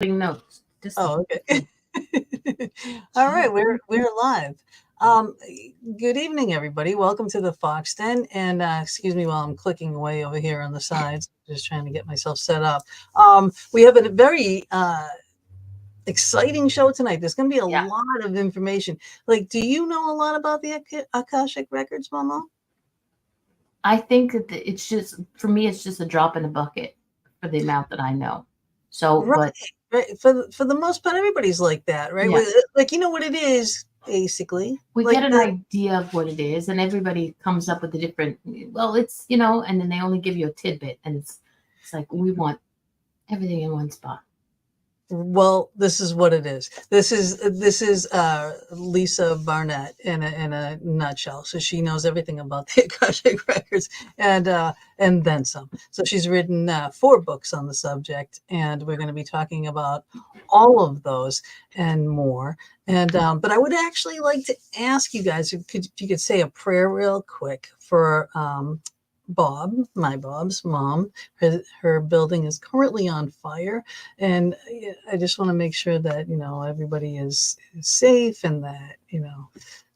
Notes. Oh, okay. All right, we're live. Um, Good evening, everybody. Welcome to the Fox Den. And excuse me while I'm clicking away over here on the sides, just trying to get myself set up. We have a very exciting show tonight. There's going to be a Yeah. lot of information. Like, do you know a lot about the Akashic Records, Mama? I think that it's just for me. It's just a drop in the bucket for the amount that I know. So, Right, but right. For the most part, everybody's like that, right? yeah, Like, you know what it is, basically. we Like get an the idea of what it is, and everybody comes up with a different. Well, it's and then they only give you a tidbit, and it's like we want everything in one spot. Well, this is what it is. This is Lisa Barnett in a nutshell. So she knows everything about the Akashic Records and then some. So she's written 4 books on the subject, and we're going to be talking about all of those and more. And but I would actually like to ask you guys if you could say a prayer real quick for Bob's mom. Her building is currently on fire, and I just want to make sure that everybody is safe, and that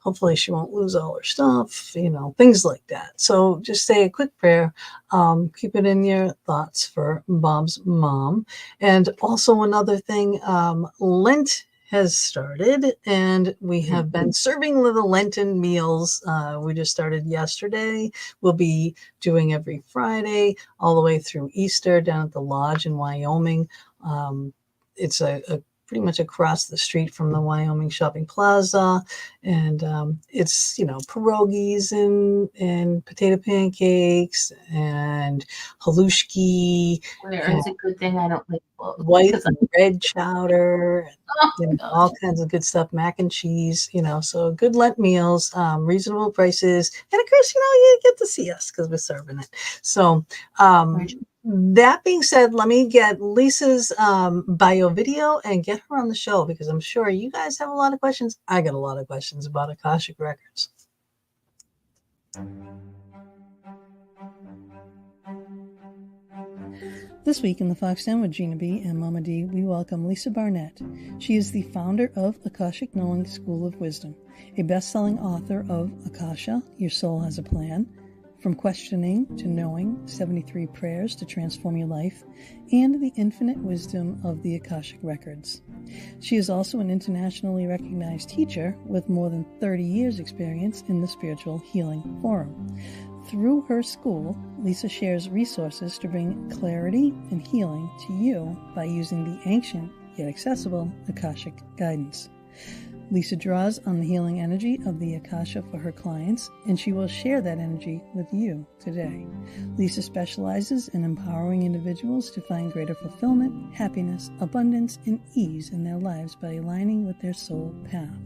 hopefully she won't lose all her stuff, things like that. So just say a quick prayer. Keep it in your thoughts for Bob's mom. And also another thing, Lent has started, and we have been serving little Lenten meals. We just started yesterday. We'll be doing every Friday all the way through Easter down at the lodge in Wyoming. It's a pretty much across the street from the Wyoming Shopping Plaza, and it's pierogies and potato pancakes and halushki Where and it's a good thing I don't like both white because and red chowder, oh all gosh, kinds of good stuff, mac and cheese, so good Lent meals, reasonable prices. And of course, you get to see us because we're serving it. So, that being said, let me get Lisa's bio video and get her on the show because I'm sure you guys have a lot of questions. I got a lot of questions about Akashic Records. This week in the Fox Den with Gina B and Mama D, we welcome Lisa Barnett. She is the founder of Akashic Knowing School of Wisdom, a best-selling author of Akasha, Your Soul Has a Plan, From Questioning to Knowing, 73 Prayers to Transform Your Life, and The Infinite Wisdom of the Akashic Records. She is also an internationally recognized teacher with more than 30 years' experience in the spiritual healing forum. Through her school, Lisa shares resources to bring clarity and healing to you by using the ancient yet accessible Akashic guidance. Lisa draws on the healing energy of the Akasha for her clients, and she will share that energy with you today. Lisa specializes in empowering individuals to find greater fulfillment, happiness, abundance, and ease in their lives by aligning with their soul path.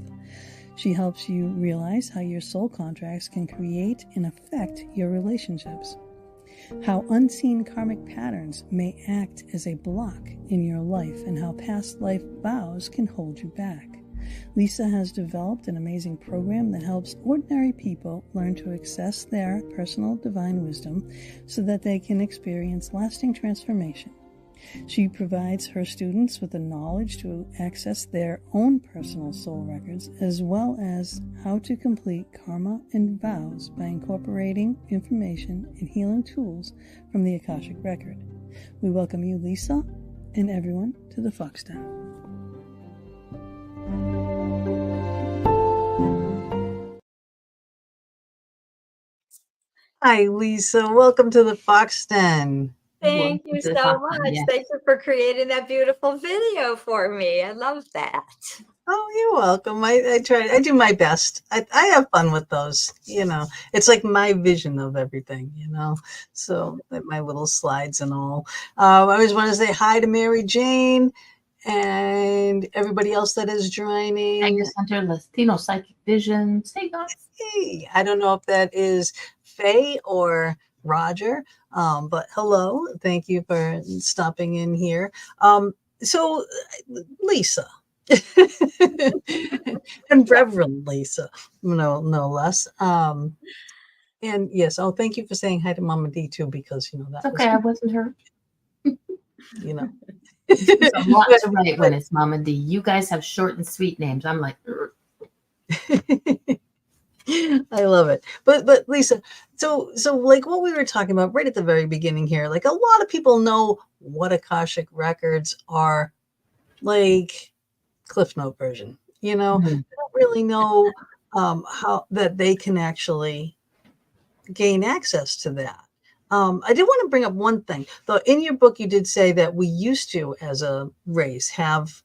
She helps you realize how your soul contracts can create and affect your relationships, how unseen karmic patterns may act as a block in your life, and how past life vows can hold you back. Lisa has developed an amazing program that helps ordinary people learn to access their personal divine wisdom so that they can experience lasting transformation. She provides her students with the knowledge to access their own personal soul records, as well as how to complete karma and vows by incorporating information and healing tools from the Akashic Record. We welcome you, Lisa, and everyone to the Fox Den. Hi, Lisa. Welcome to the Fox Den. Thank you the so Fox much. Den, yeah. Thank you for creating that beautiful video for me. I love that. Oh, you're welcome. I try. I do my best. I have fun with those. It's like my vision of everything. So my little slides and all. I always want to say hi to Mary Jane and everybody else that is joining. Agnes Hunter, Latino Psychic Visions. Hey guys. Hey, I don't know if that is Faye or Roger, but hello. Thank you for stopping in here. So, Lisa. And Reverend Lisa, no less. And yes, thank you for saying hi to Mama D too, because that It's okay, I wasn't hurt. you know. It's a lot to write when it's Mama D. You guys have short and sweet names. I'm like, I love it. But Lisa, so like what we were talking about right at the very beginning here, like a lot of people know what Akashic Records are, like Cliff Note version. They don't really know how that they can actually gain access to that. I did want to bring up one thing, though. In your book, you did say that we used to, as a race, have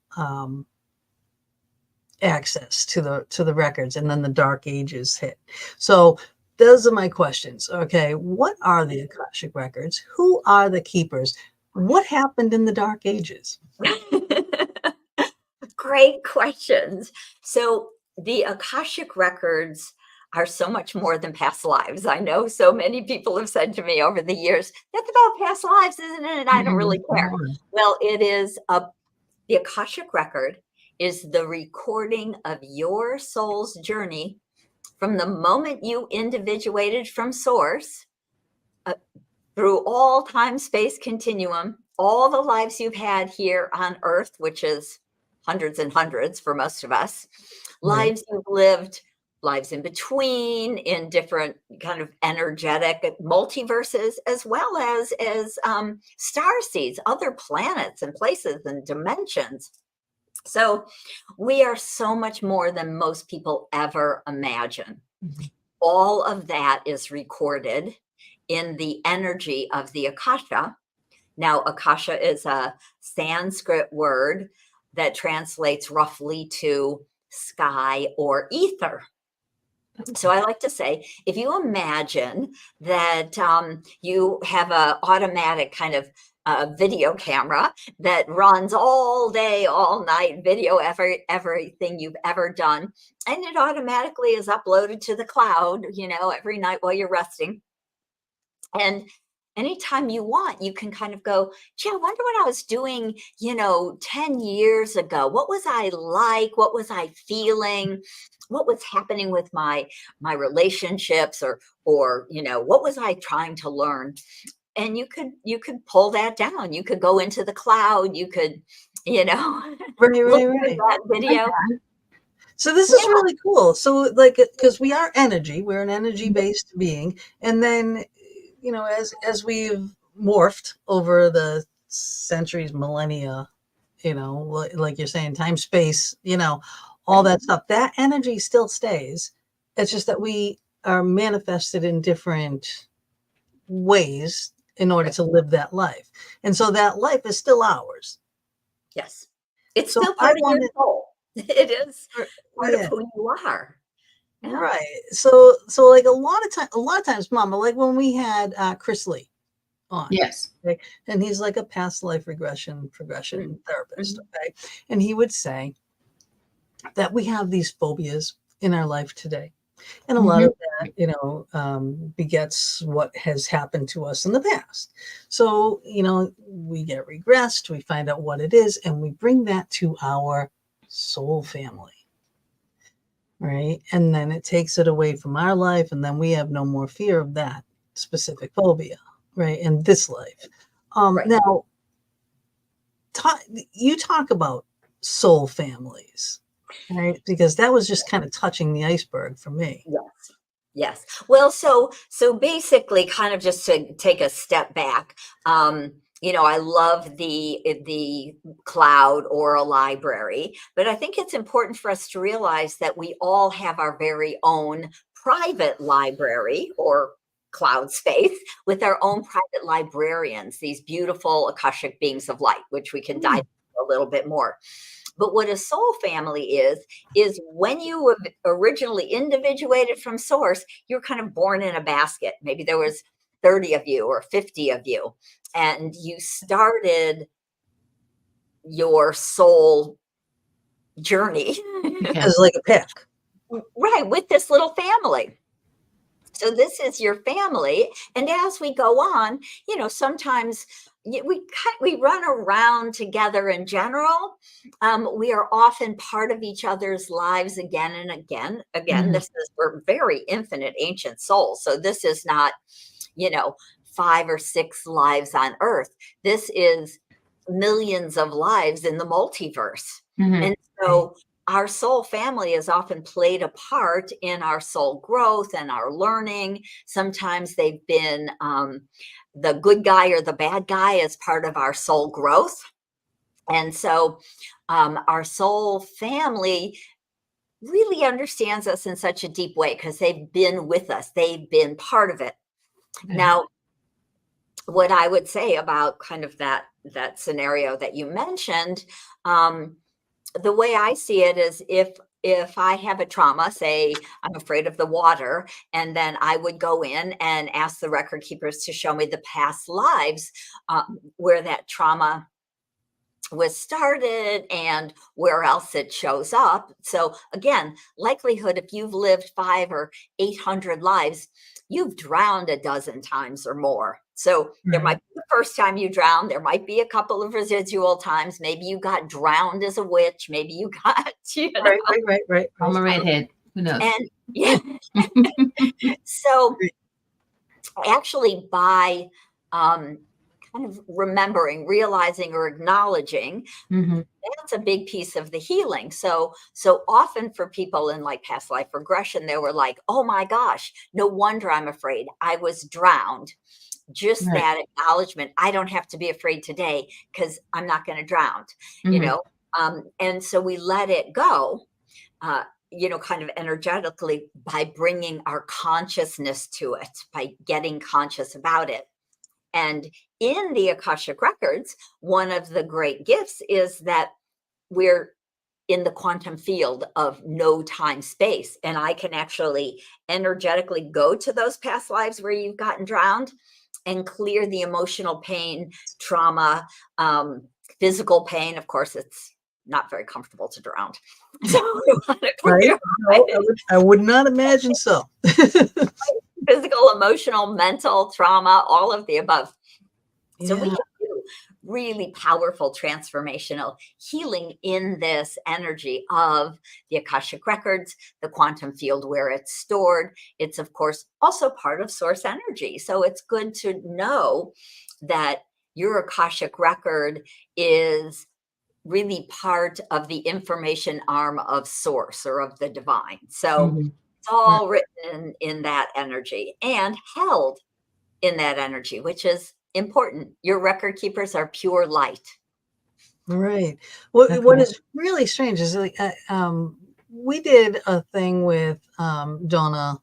access to the records, and then the Dark Ages hit. So those are my questions. Okay, what are the Akashic Records? Who are the keepers? What happened in the Dark Ages? Great questions. So the Akashic Records are so much more than past lives. I know so many people have said to me over the years, that's about past lives, isn't it? And I don't really care. Well, it is the Akashic Record is the recording of your soul's journey from the moment you individuated from source through all time space continuum, all the lives you've had here on earth, which is hundreds and hundreds for most of us, lives you've lived, lives in between, in different kind of energetic multiverses, as well as star seeds, other planets and places and dimensions. So we are so much more than most people ever imagine. All of that is recorded in the energy of the Akasha. Now, Akasha is a Sanskrit word that translates roughly to sky or ether. So I like to say, if you imagine that you have an automatic kind of video camera that runs all day, all night, video everything you've ever done, and it automatically is uploaded to the cloud, every night while you're resting. And anytime you want, you can kind of go, gee, I wonder what I was doing, 10 years ago. What was I like? What was I feeling? What was happening with my relationships or what was I trying to learn? And you could pull that down. You could go into the cloud. You could, right. look at that video. So this is really cool. So like, because we are energy, we're an energy-based being. And then, as we've morphed over the centuries, millennia, like you're saying, time, space, all that stuff, that energy still stays. It's just that we are manifested in different ways in order to live that life. And so that life is still ours. Yes. It's still part of your soul. It is part of who you are. Yeah. Right. So like a lot of times, Mama, like when we had Chris Lee on. Yes. Okay, and he's like a past life progression therapist. Okay. And he would say that we have these phobias in our life today. And a lot of that, begets what has happened to us in the past. So, we get regressed, we find out what it is, and we bring that to our soul family. Right. And then it takes it away from our life. And then we have no more fear of that specific phobia. Right. In this life. Now, you talk about soul families. Right. Because that was just kind of touching the iceberg for me. Yes. Well, so basically, kind of just to take a step back, I love the cloud or a library, but I think it's important for us to realize that we all have our very own private library or cloud space with our own private librarians, these beautiful Akashic beings of light, which we can dive into a little bit more. But what a soul family is when you originally individuated from source, you're kind of born in a basket. Maybe there was 30 of you or 50 of you, and you started your soul journey as like a pack. Right, with this little family. So this is your family. And as we go on, sometimes we run around together in general. We are often part of each other's lives again and again. Again, we're very infinite ancient souls. So this is not, 5 or 6 lives on earth. This is millions of lives in the multiverse. Mhm. And so our soul family has often played a part in our soul growth and our learning. Sometimes they've been the good guy or the bad guy as part of our soul growth. And so our soul family really understands us in such a deep way because they've been with us, they've been part of it. Okay. Now, what I would say about kind of that scenario that you mentioned, the way I see it is if I have a trauma, say I'm afraid of the water, and then I would go in and ask the record keepers to show me the past lives where that trauma was started and where else it shows up. So again, likelihood if you've lived 500 or 800 lives, you've drowned a dozen times or more. So there might be the first time you drowned, there might be a couple of residual times. Maybe you got drowned as a witch, maybe you got, Right. I'm a redhead. Who knows? And yeah. So actually by kind of remembering, realizing, or acknowledging, Mhm. that's a big piece of the healing. So often for people in like past life regression, they were like, oh my gosh, no wonder I'm afraid. I was drowned. Just Right. that acknowledgement. I don't have to be afraid today because I'm not going to drown, Mhm. and so we let it go, kind of energetically by bringing our consciousness to it, by getting conscious about it. And in the Akashic Records, one of the great gifts is that we're in the quantum field of no time space. And I can actually energetically go to those past lives where you've gotten drowned and clear the emotional pain, trauma, physical pain. Of course, it's not very comfortable to drown. So we want to clear No, I would not imagine so. physical, emotional, mental trauma, all of the above. So we Yeah. can do really powerful transformational healing in this energy of the Akashic Records, the quantum field where it's stored. It's, of course, also part of source energy. So it's good to know that your Akashic record is really part of the information arm of source or of the divine. So Mhm. it's all written in that energy and held in that energy, which is important. Your record keepers are pure light. Right. What Okay. is really strange is like we did a thing with Donna Yeah.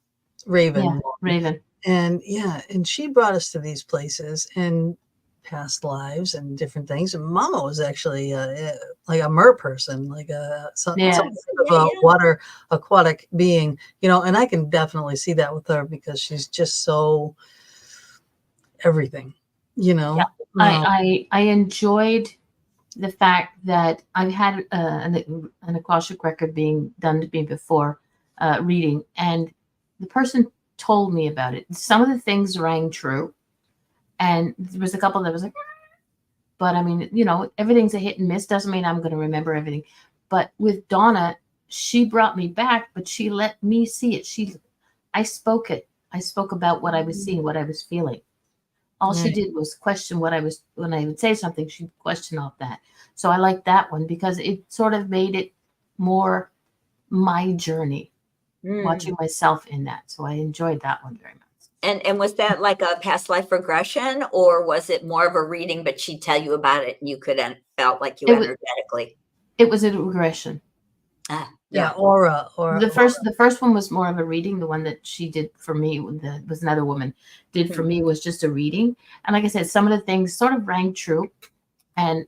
Raven, Raven. and she brought us to these places and past lives and different things. And Mama was actually like a mer person, like some Yeah. sort of a water aquatic being, and I can definitely see that with her because she's just so everything, Yeah. I enjoyed the fact that I've had an Akashic record being done to me before, reading, and the person told me about it. Some of the things rang true, and there was a couple that was like, but I mean, everything's a hit and miss. Doesn't mean I'm going to remember everything. But with Donna, she brought me back, but she let me see it. I spoke it. I spoke about what I was seeing, what I was feeling. All she Right. did was question what I was, when I would say something, she'd question all that. So I liked that one because it sort of made it more my journey, watching myself in that. So I enjoyed that one very much. And was that like a past life regression, or was it more of a reading, but she'd tell you about it and you could felt like you It was, energetically? it was a regression. Yeah, aura. The first one was more of a reading. The one that she did for me was another woman did for me was just a reading. And like I said, some of the things sort of rang true, and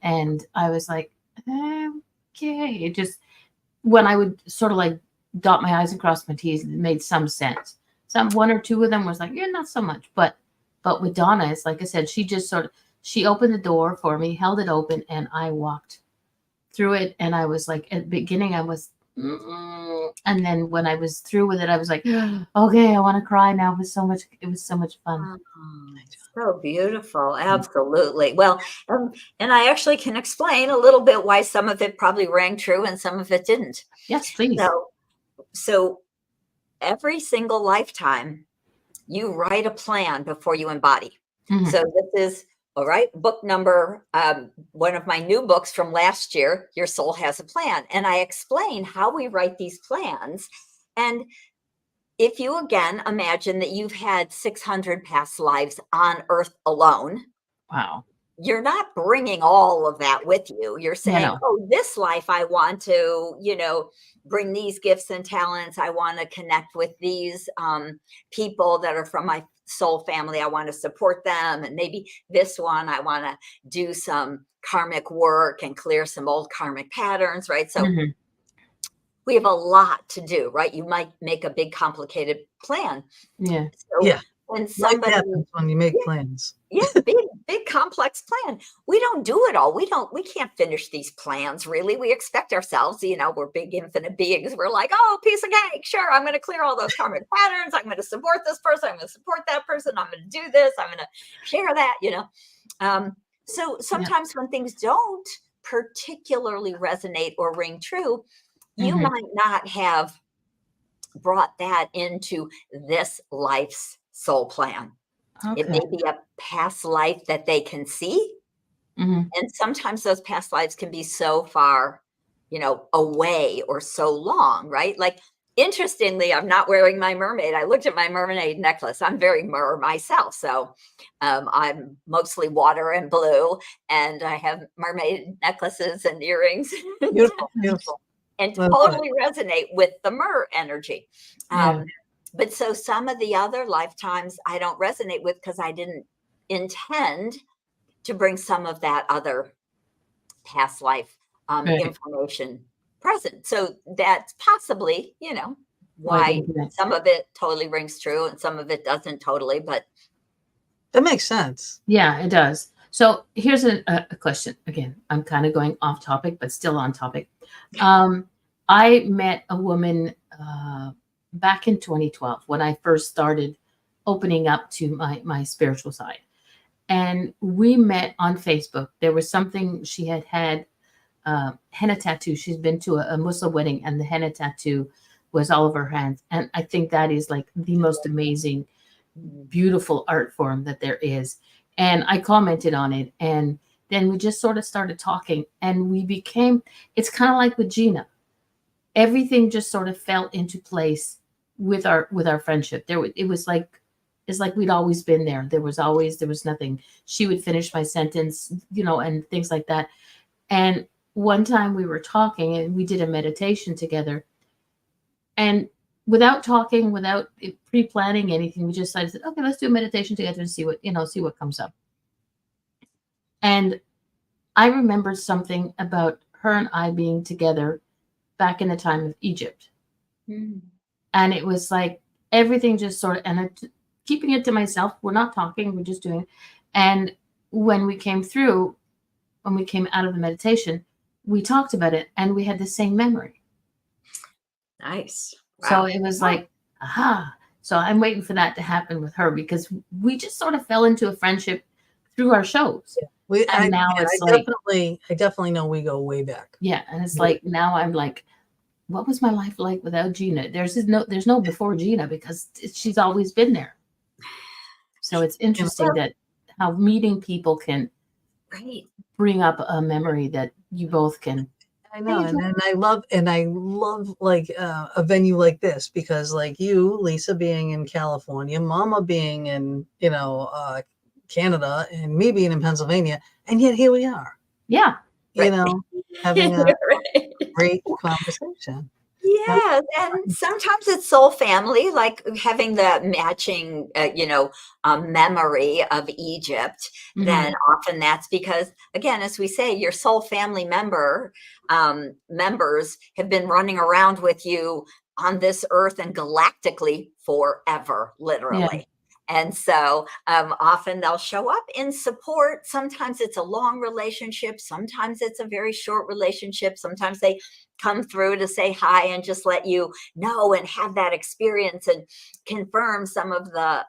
I was like, okay. It just, when I would sort of like dot my I's and cross my T's, it made some sense. One or two of them was like, yeah, not so much. But with Donna, it's like I said, she opened the door for me, held it open, and I walked through it. And I was like, at the beginning, I was, and then when I was through with it, I was like, okay, I want to cry now. It was so much fun. So beautiful. Absolutely. Well, and I actually can explain a little bit why some of it probably rang true and some of it didn't. Yes, please. So every single lifetime, you write a plan before you embody. Mhm. So this is All right. Book number, one of my new books from last year, Your Soul Has a Plan. And I explain how we write these plans. And if you again imagine that you've had 600 past lives on Earth alone, Wow. you're not bringing all of that with you. You're saying, no. oh, this life, I want to, bring these gifts and talents. I want to connect with these people that are from my soul family. I want to support them. And maybe this one, I want to do some karmic work and clear some old karmic patterns, right? So Mhm. we have a lot to do, right? You might make a big, complicated plan. Yeah. So Yeah. when Life somebody, happens when you make plans. yeah, big complex plan. We don't do it all. We can't finish these plans, really. We expect ourselves, we're big infinite beings. We're like, oh, piece of cake. Sure, I'm going to clear all those karmic patterns. I'm going to support this person. I'm going to support that person. I'm going to do this. I'm going to share that, So sometimes when things don't particularly resonate or ring true, you Mhm. might not have brought that into this life's soul plan. It Okay. may be a past life that they can see. Mhm. And sometimes those past lives can be so far, away or so long, right? Like, interestingly, I'm not wearing my mermaid. I looked at my mermaid necklace. I'm very mer myself. So I'm mostly water and blue. And I have mermaid necklaces and earrings. Beautiful, beautiful. And I love it. totally resonate with the mer energy. Yeah. But so some of the other lifetimes I don't resonate with because I didn't intend to bring some of that other past life Right. information present. So that's possibly, Why why didn't you? some of it totally rings true and some of it doesn't totally. But That makes sense. Yeah, it does. So here's a question. Again, I'm kind of going off topic, but still on topic. I met a woman back in 2012 when I first started opening up to my spiritual side. And we met on Facebook. There was something she had henna tattoo. She's been to a Muslim wedding, and the henna tattoo was all over her hands. And I think that is like the most amazing, beautiful art form that there is. And I commented on it, and then we just sort of started talking, and we became. It's kind of like with Gina. Everything just sort of fell into place with our friendship. It was like it's like we'd always been there. There was nothing. She would finish my sentence, and things like that. And one time we were talking and we did a meditation together. And without talking, without pre-planning anything, we just decided, okay, let's do a meditation together and see what comes up. And I remembered something about her and I being together back in the time of Egypt. And it was like everything just sort of, keeping it to myself, we're not talking, we're just doing. And when we came out of the meditation, we talked about it and we had the same memory. nice. So Wow. it was like, aha. So I'm waiting for that to happen with her because we just sort of fell into a friendship through our shows. And now it's like, I definitely know we go way back. yeah. And it's like, now I'm like, what was my life like without Gina? There's no before Gina because she's always been there. So it's interesting that how meeting people can Right. bring up a memory that you both can. I know, and I love like a venue like this because like you, Lisa, being in California, Mama being in Canada, and me being in Pennsylvania, and yet here we are. Yeah. You Right. know, having a Right. great conversation. Yeah, and sometimes it's soul family, like having the matching, memory of Egypt. Mhm. Then often that's because, again, as we say, your soul family members have been running around with you on this earth and galactically forever, literally. And so often they'll show up in support. Sometimes it's a long relationship. Sometimes it's a very short relationship. Sometimes they come through to say hi and just let you know and have that experience and confirm some of the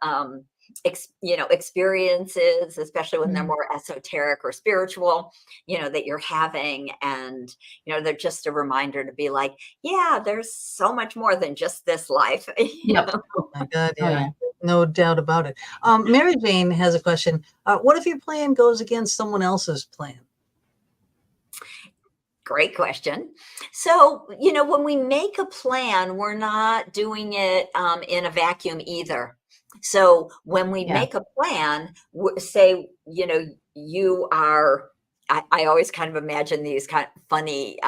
experiences, especially when they're more esoteric or spiritual, that you're having. And they're just a reminder to be like, yeah, there's so much more than just this life. Yep. Oh my God, Oh, yeah. yeah. No doubt about it. Mary Jane has a question. What if your plan goes against someone else's plan? Great question. So, when we make a plan, we're not doing it in a vacuum either. So when we Yeah. make a plan, say, you are, I always kind of imagine these kind of funny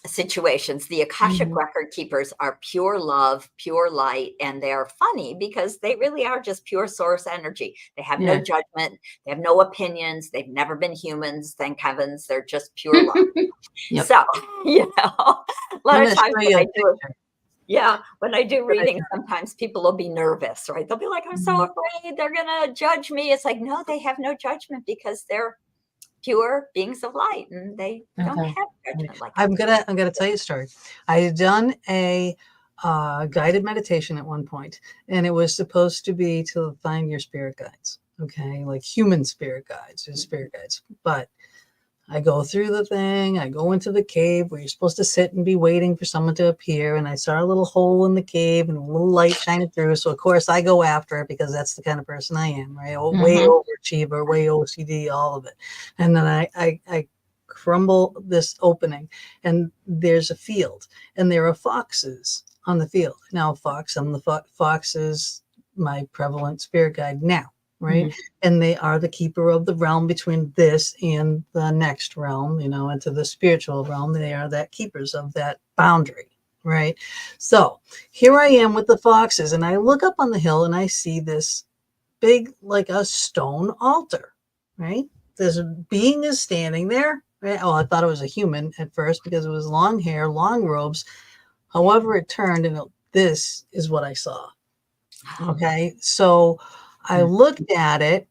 situations. The Akashic record keepers are pure love, pure light, and they're funny because they really are just pure source energy. They have no Yeah. judgment, they have no opinions, they've never been humans, thank heavens. They're just pure love. Yep. So, a lot of times when I do it, picture. when I do Good idea. readings, sometimes people will be nervous, right? They'll be like, I'm so afraid they're gonna judge me. It's like, no, they have no judgment because they're pure beings of light and they don't Okay. have judgment like I'm gonna tell you a story. I had done a guided meditation at one point, and it was supposed to be to find your spirit guides. Okay, like human spirit guides, spirit guides. But I go through the thing, I go into the cave where you're supposed to sit and be waiting for someone to appear. And I saw a little hole in the cave and a little light shining through. So, of course, I go after it because that's the kind of person I am, right? Way overachiever, way OCD, all of it. And then I crumble this opening, and there's a field, and there are foxes on the field. Now, fox is my prevalent spirit guide now. Right. And they are the keeper of the realm between this and the next realm, into the spiritual realm. They are that keepers of that boundary. Right. So here I am with the foxes, and I look up on the hill and I see this big, like a stone altar. Right. This being is standing there. Right? Oh, I thought it was a human at first because it was long hair, long robes. However, it turned, and this is what I saw. Okay. So I looked at it.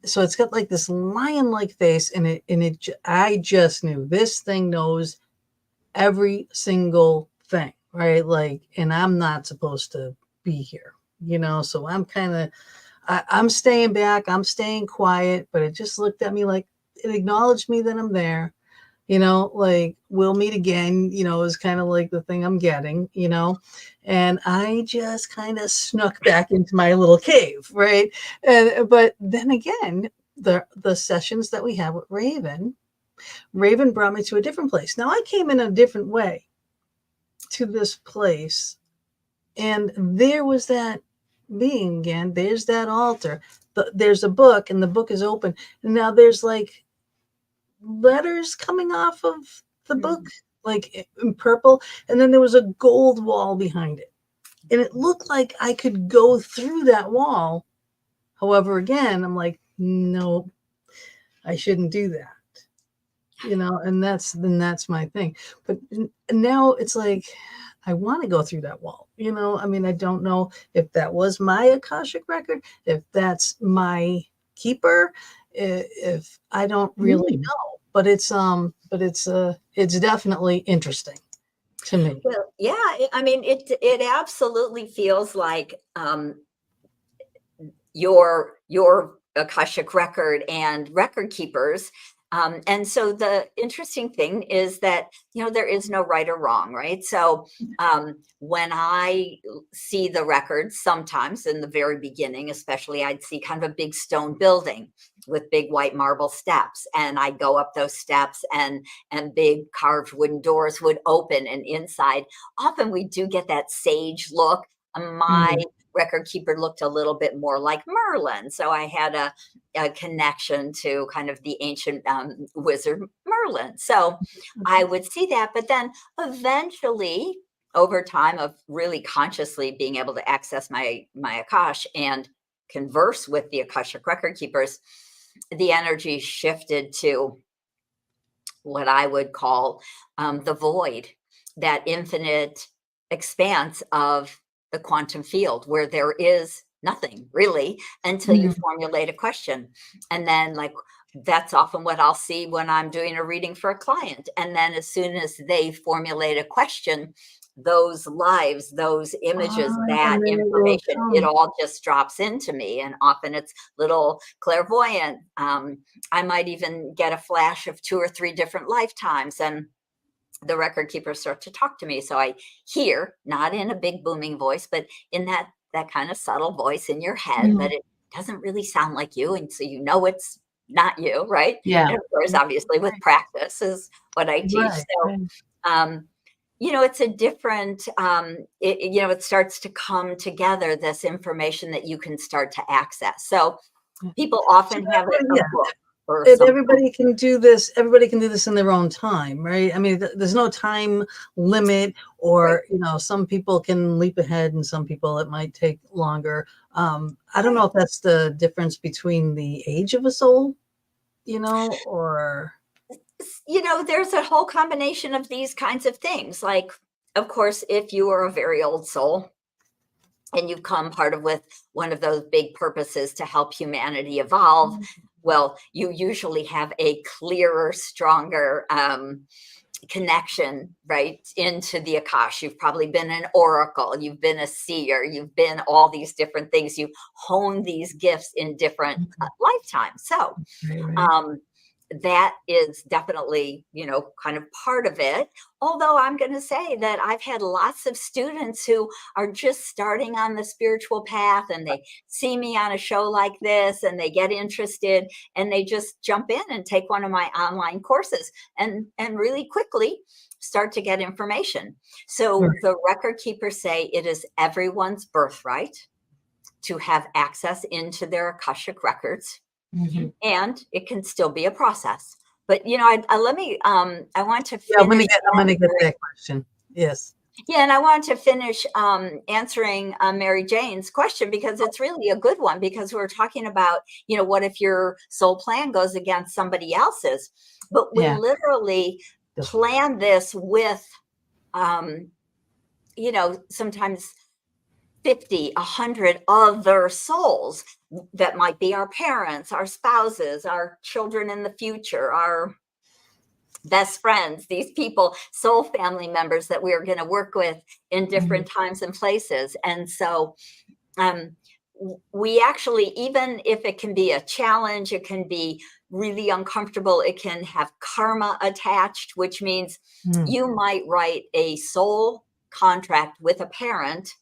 So it's got like this lion-like face, and I just knew this thing knows every single thing, right? Like, and I'm not supposed to be here, so I'm staying back, I'm staying quiet, but it just looked at me like it acknowledged me that I'm there. Like we'll meet again, is kind of like the thing I'm getting, and I just kind of snuck back into my little cave. Right. But then again, the sessions that we had with Raven brought me to a different place. Now I came in a different way to this place, and there was that being again. There's that altar. There's a book, and the book is open. And now there's like letters coming off of the book, like in purple, and then there was a gold wall behind it, and it looked like I could go through that wall. However, again, I'm like, no, I shouldn't do that, and that's my thing. But now it's like I want to go through that wall. I mean, I don't know if that was my Akashic record, if that's my keeper, if I don't really know. But it's definitely interesting to me. Well, yeah, I mean, it absolutely feels like your Akashic record and record keepers. And so the interesting thing is that, there is no right or wrong, right? So when I see the records, sometimes in the very beginning, especially, I'd see kind of a big stone building with big white marble steps. And I'd go up those steps, and big carved wooden doors would open. And inside, often we do get that sage look. My record keeper looked a little bit more like Merlin. So I had a connection to kind of the ancient wizard Merlin. So I would see that. But then eventually, over time of really consciously being able to access my Akash and converse with the Akashic record keepers, the energy shifted to what I would call the void, that infinite expanse of the quantum field where there is nothing really until you formulate a question. And then that's often what I'll see when I'm doing a reading for a client. And then as soon as they formulate a question, those lives, those images, that information, it all just drops into me. And often it's little clairvoyant. I might even get a flash of 2 or 3 different lifetimes, and the record keepers start to talk to me. So I hear, not in a big booming voice, but in that that kind of subtle voice in your head, but it doesn't really sound like you. And so you know it's not you, right? Yeah. And of course, obviously, with practice is what I teach. Right. So, it's a different, it starts to come together, this information that you can start to access. So people often have it in a book. If everybody can do this in their own time, right? I mean, there's no time limit, or some people can leap ahead and some people it might take longer. I don't know if that's the difference between the age of a soul, or there's a whole combination of these kinds of things. Like, of course, if you are a very old soul and you've come part of with one of those big purposes to help humanity evolve, well, you usually have a clearer, stronger connection right into the Akasha. You've probably been an oracle, you've been a seer, you've been all these different things. You hone these gifts in different lifetimes. So that is definitely, kind of part of it. Although I'm going to say that I've had lots of students who are just starting on the spiritual path, and they see me on a show like this and they get interested and they just jump in and take one of my online courses and really quickly start to get information. So the record keepers say it is everyone's birthright to have access into their Akashic records. And it can still be a process. But I want to finish. I'm gonna get that question. Yes. Yeah, and I want to finish answering Mary Jane's question, because it's really a good one, because we're talking about, what if your soul plan goes against somebody else's? But we literally plan this with, sometimes 50, 100 other souls that might be our parents, our spouses, our children in the future, our best friends, these people, soul family members that we're going to work with in different times and places. And so we actually, even if it can be a challenge, it can be really uncomfortable, it can have karma attached, which means you might write a soul contract with a parent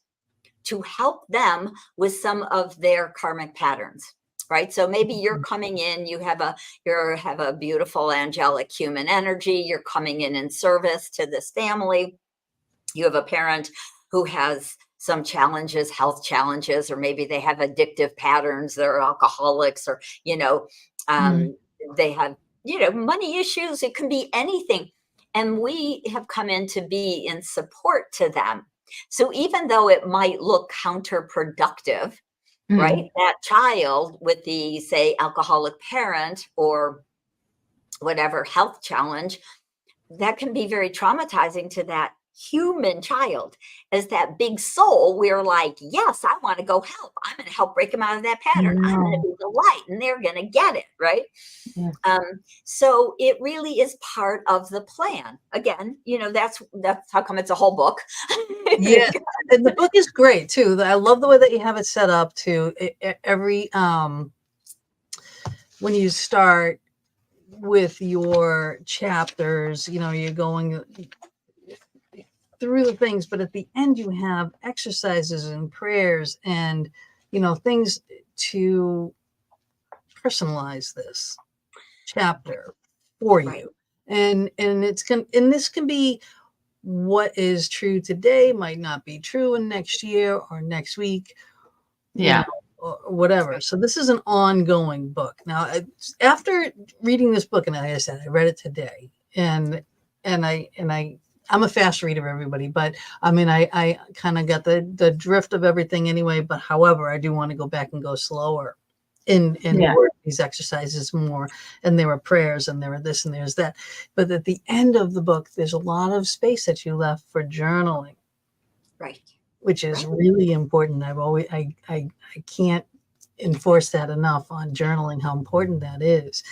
to help them with some of their karmic patterns, right? So maybe you're coming in, you have a beautiful angelic human energy, you're coming in service to this family. You have a parent who has some challenges, health challenges, or maybe they have addictive patterns, they're alcoholics, or, they have, money issues. It can be anything. And we have come in to be in support to them. So even though it might look counterproductive, right? That child with the, say, alcoholic parent or whatever health challenge, that can be very traumatizing to that human child. As that big soul, we're like, yes, I want to go help. I'm going to help break them out of that pattern. I'm going to be the light and they're going to get it, right? So it really is part of the plan. Again, that's how come it's a whole book. Yeah, and the book is great too. I love the way that you have it set up to every when you start with your chapters, you're going through the things, but at the end you have exercises and prayers and things to personalize this chapter for you. And this can be what is true today might not be true in next year or next week, or whatever. So this is an ongoing book. Now, after reading this book, and like I said, I read it today, and I'm a fast reader, everybody, but I mean, I kind of got the drift of everything anyway. But however, I do want to go back and go slower and work these exercises more. And there were prayers and there were this and there's that. But at the end of the book, there's a lot of space that you left for journaling. Right. Which is really important. I can't enforce that enough on journaling, how important that is.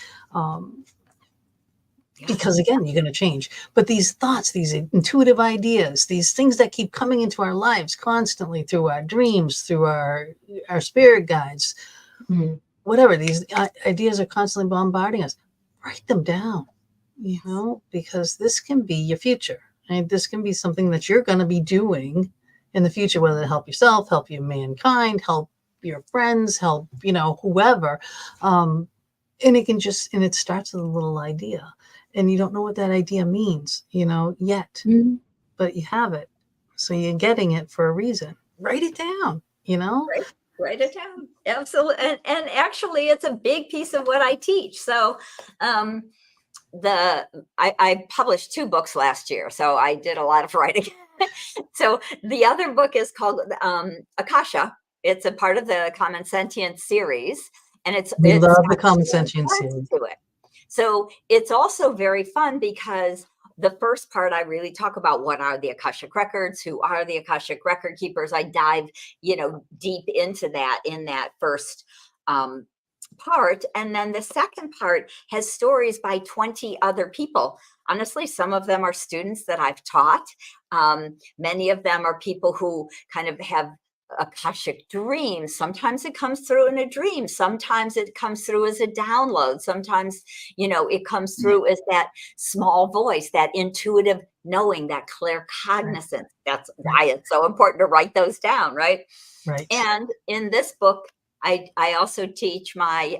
Because again, you're going to change. But these thoughts, these intuitive ideas, these things that keep coming into our lives constantly through our dreams, through our spirit guides, whatever, these ideas are constantly bombarding us. Write them down, because this can be your future. Right? This can be something that you're going to be doing in the future, whether to help yourself, help your mankind, help your friends, help, whoever. And it starts with a little idea, and you don't know what that idea means, yet, but you have it. So you're getting it for a reason. Write it down, Right. Write it down. Absolutely. And actually it's a big piece of what I teach. So I published 2 books last year, so I did a lot of writing. So the other book is called Akasha. It's a part of the Common Sentient series, and We it's love the got Common 2 Sentient parts series. to it. So it's also very fun because the first part I really talk about what are the Akashic Records, who are the Akashic Record Keepers. I dive, deep into that in that first part. And then the second part has stories by 20 other people. Honestly, some of them are students that I've taught. Many of them are people who kind of have Akashic dreams. Sometimes it comes through in a dream. Sometimes it comes through as a download. Sometimes, it comes through as that small voice, that intuitive knowing, that claircognizance. That's why it's so important to write those down, right? Right. And in this book, I also teach my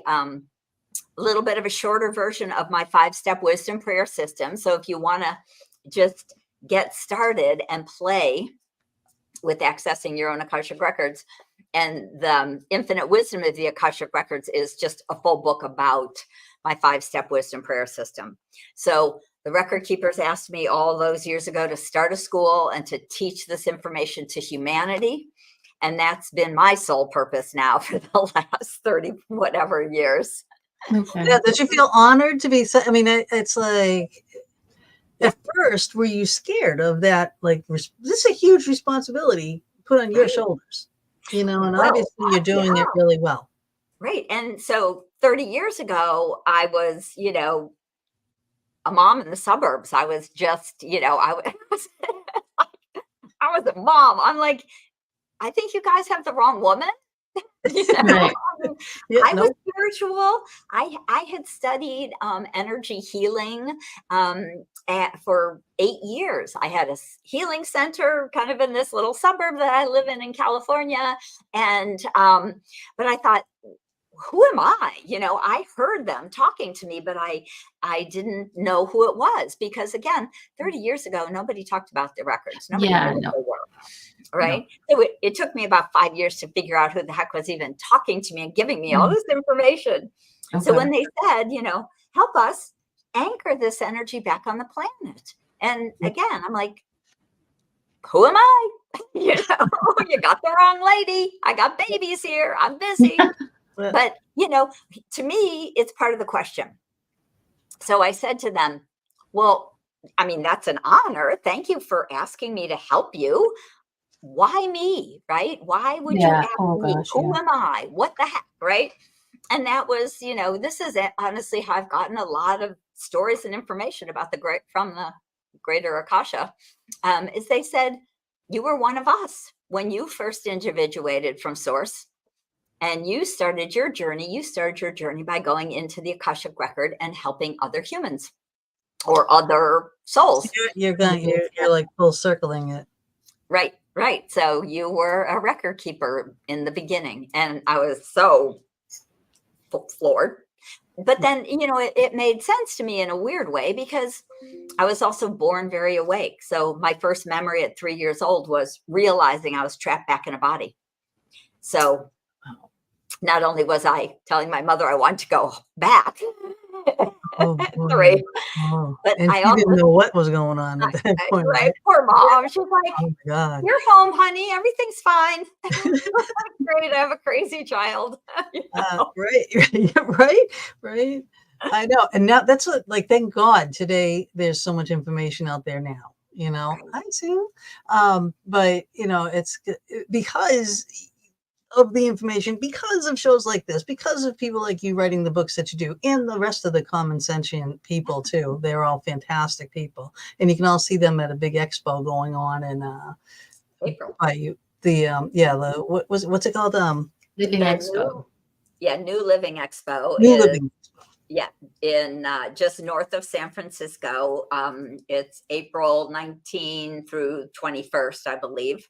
little bit of a shorter version of my 5-step wisdom prayer system. So if you want to just get started and play with accessing your own Akashic Records, and the infinite wisdom of the Akashic Records is just a full book about my 5-step wisdom prayer system. So the record keepers asked me all those years ago to start a school and to teach this information to humanity. And that's been my sole purpose now for the last 30 whatever years. Okay. Yeah, did you feel honored to be? I mean, it's like, at first, were you scared of that? Like, this is a huge responsibility put on your shoulders, and obviously you're doing it really well. Right. And so 30 years ago, I was, a mom in the suburbs. I was just, I was a mom. I'm like, I think you guys have the wrong woman. Right. Yeah, I was spiritual. I had studied energy healing for 8 years. I had a healing center kind of in this little suburb that I live in California. And but I thought, who am I? I heard them talking to me, but I didn't know who it was, because again, 30 years ago, nobody talked about the records. Nobody Yeah, knew no. what they were. Right. So it took me about 5 years to figure out who the heck was even talking to me and giving me all this information. So Okay. when they said, help us anchor this energy back on the planet. And again, I'm like, who am I? You got the wrong lady. I got babies here. I'm busy. But, to me, it's part of the question. So I said to them, well, I mean, that's an honor. Thank you for asking me to help you. Why me, right? Why would you ask me? Who am I? What the heck, right? And that was, this is honestly how I've gotten a lot of stories and information about from the greater Akasha, is they said, you were one of us when you first individuated from source. And you started your journey by going into the Akashic record and helping other humans or other souls. You're like full circling it. Right. So you were a record keeper in the beginning, and I was so floored. But then, it made sense to me in a weird way, because I was also born very awake. So my first memory at 3 years old was realizing I was trapped back in a body. So not only was I telling my mother I wanted to go back, three, but and I she also didn't know what was going on at that point. Right? Poor mom. She's like, oh my God. You're home, honey. Everything's fine. Great. I have a crazy child. Right. I know. And now that's what, like, thank God today there's so much information out there now, I too. But it's because of the information, because of shows like this, because of people like you writing the books that you do, and the rest of the common sentient people too. They're all fantastic people, and you can all see them at a big expo going on in April. By you, what's it called? Living Expo. New Living Expo. New Living. Yeah, in just north of San Francisco. It's April 19 through 21st, I believe.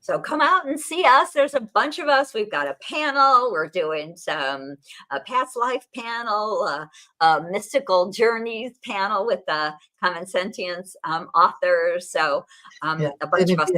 So come out and see us. There's a bunch of us. We've got a panel. We're doing a past life panel, a mystical journeys panel with the Common Sentience authors. So a bunch of us.